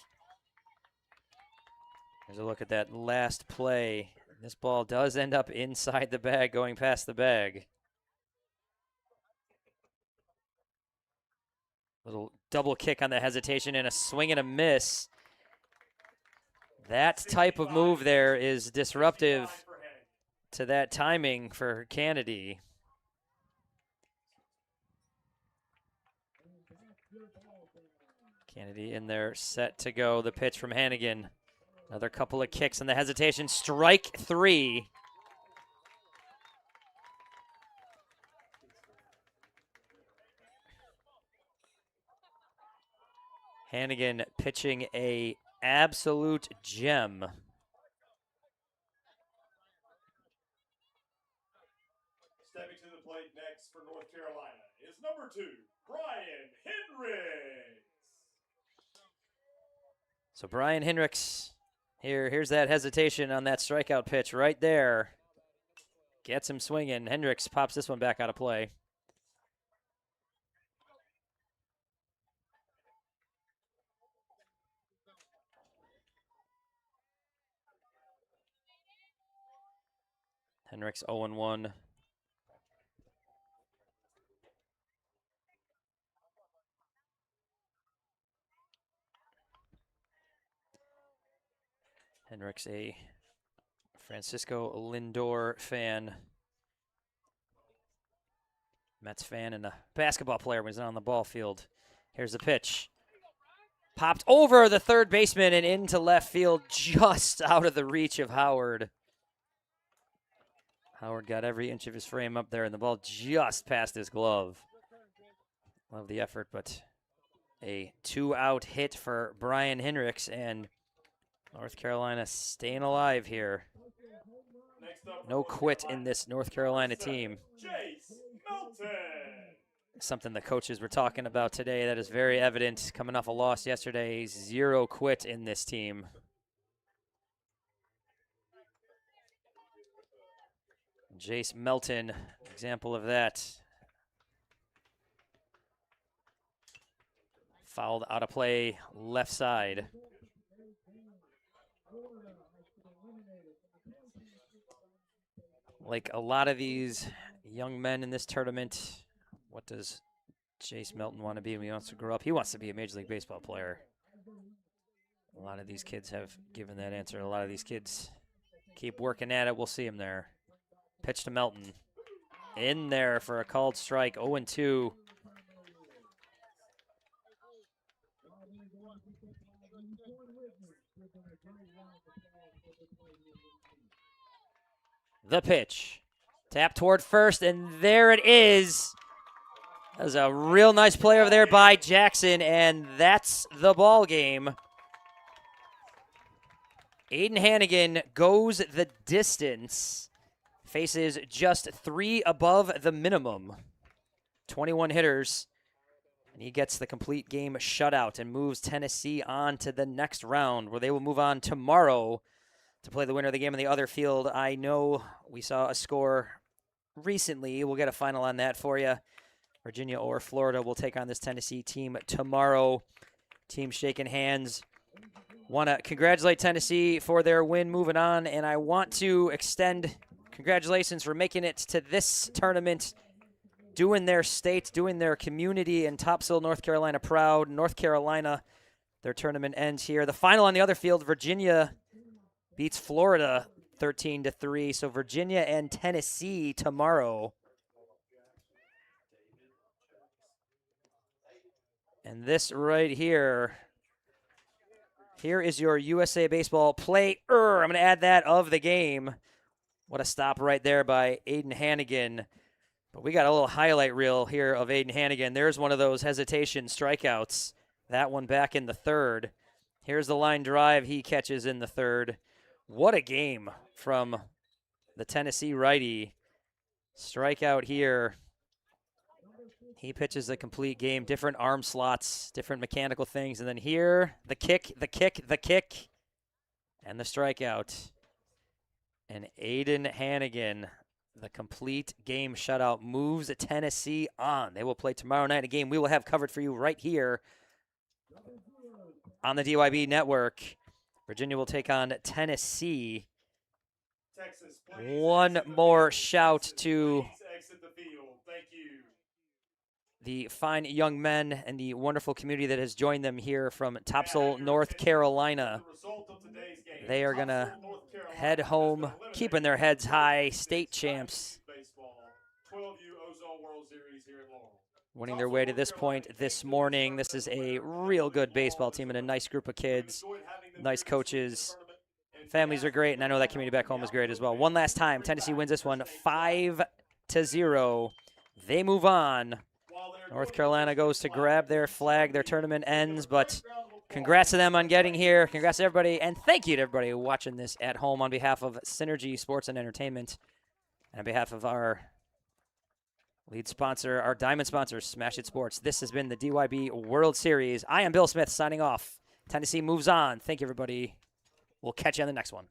Here's a look at that last play. This ball does end up inside the bag, going past the bag. Little double kick on the hesitation and a swing and a miss. That type of move there is disruptive to that timing for Kennedy. Kennedy in there, set to go. The pitch from Hannigan. Another couple of kicks on the hesitation. Strike 3. Hannigan pitching a absolute gem. Stepping to the plate next for North Carolina is number 2, Brian Hendricks. So Brian Hendricks, here's that hesitation on that strikeout pitch right there. Gets him swinging. Hendricks pops this one back out of play. Hendricks 0-1. Hendricks, a Francisco Lindor fan. Mets fan and a basketball player when he's not on the ball field. Here's the pitch. Popped over the third baseman and into left field, just out of the reach of Howard. Howard got every inch of his frame up there, and the ball just past his glove. Love the effort, but a 2-out hit for Brian Hendricks, and North Carolina staying alive here. No quit in this North Carolina team. Something the coaches were talking about today that is very evident coming off a loss yesterday. 0 quit in this team. Jace Melton, example of that. Fouled out of play, left side. Like a lot of these young men in this tournament, what does Jace Melton want to be when he wants to grow up? He wants to be a Major League Baseball player. A lot of these kids have given that answer. A lot of these kids keep working at it. We'll see him there. Pitch to Melton. In there for a called strike, 0-2. The pitch. Tap toward first, and there it is. That was a real nice play over there by Jackson, and that's the ball game. Aiden Hannigan goes the distance. Faces just 3 above the minimum. 21 hitters. And he gets the complete game shutout and moves Tennessee on to the next round, where they will move on tomorrow to play the winner of the game in the other field. I know we saw a score recently. We'll get a final on that for you. Virginia or Florida will take on this Tennessee team tomorrow. Team shaking hands. Want to congratulate Tennessee for their win moving on, and I want to extend congratulations for making it to this tournament, doing their state, doing their community in Topsail, North Carolina proud. North Carolina, their tournament ends here. The final on the other field, Virginia beats Florida 13-3. So Virginia and Tennessee tomorrow. And this right here, here is your USA Baseball player. I'm going to add that of the game. What a stop right there by Aiden Hannigan. But we got a little highlight reel here of Aiden Hannigan. There's one of those hesitation strikeouts. That one back in the third. Here's the line drive he catches in the third. What a game from the Tennessee righty. Strikeout here. He pitches a complete game, different arm slots, different mechanical things. And then here, the kick, and the strikeout. And Aiden Hannigan, the complete game shutout, moves Tennessee on. They will play tomorrow night, a game we will have covered for you right here on the DYB network. Virginia will take on Tennessee. Texas, One more shout to exit the field. Thank you. the fine young men and the wonderful community that has joined them here from Topsail, North Carolina. They are going to head home, keeping their heads high, state champs, 12U Ozone World Series here in Laurel. winning their way to this point this morning. This is a real good baseball team and a nice group of kids, nice coaches. Families are great, and I know that community back home is great as well. One last time, Tennessee wins this one 5-0. They move on. North Carolina goes to grab their flag. Their tournament ends, but congrats to them on getting here. Congrats to everybody, and thank you to everybody watching this at home on behalf of Synergy Sports and Entertainment and on behalf of our lead sponsor, our diamond sponsor, Smash It Sports. This has been the DYB World Series. I am Bill Smith signing off. Tennessee moves on. Thank you, everybody. We'll catch you on the next one.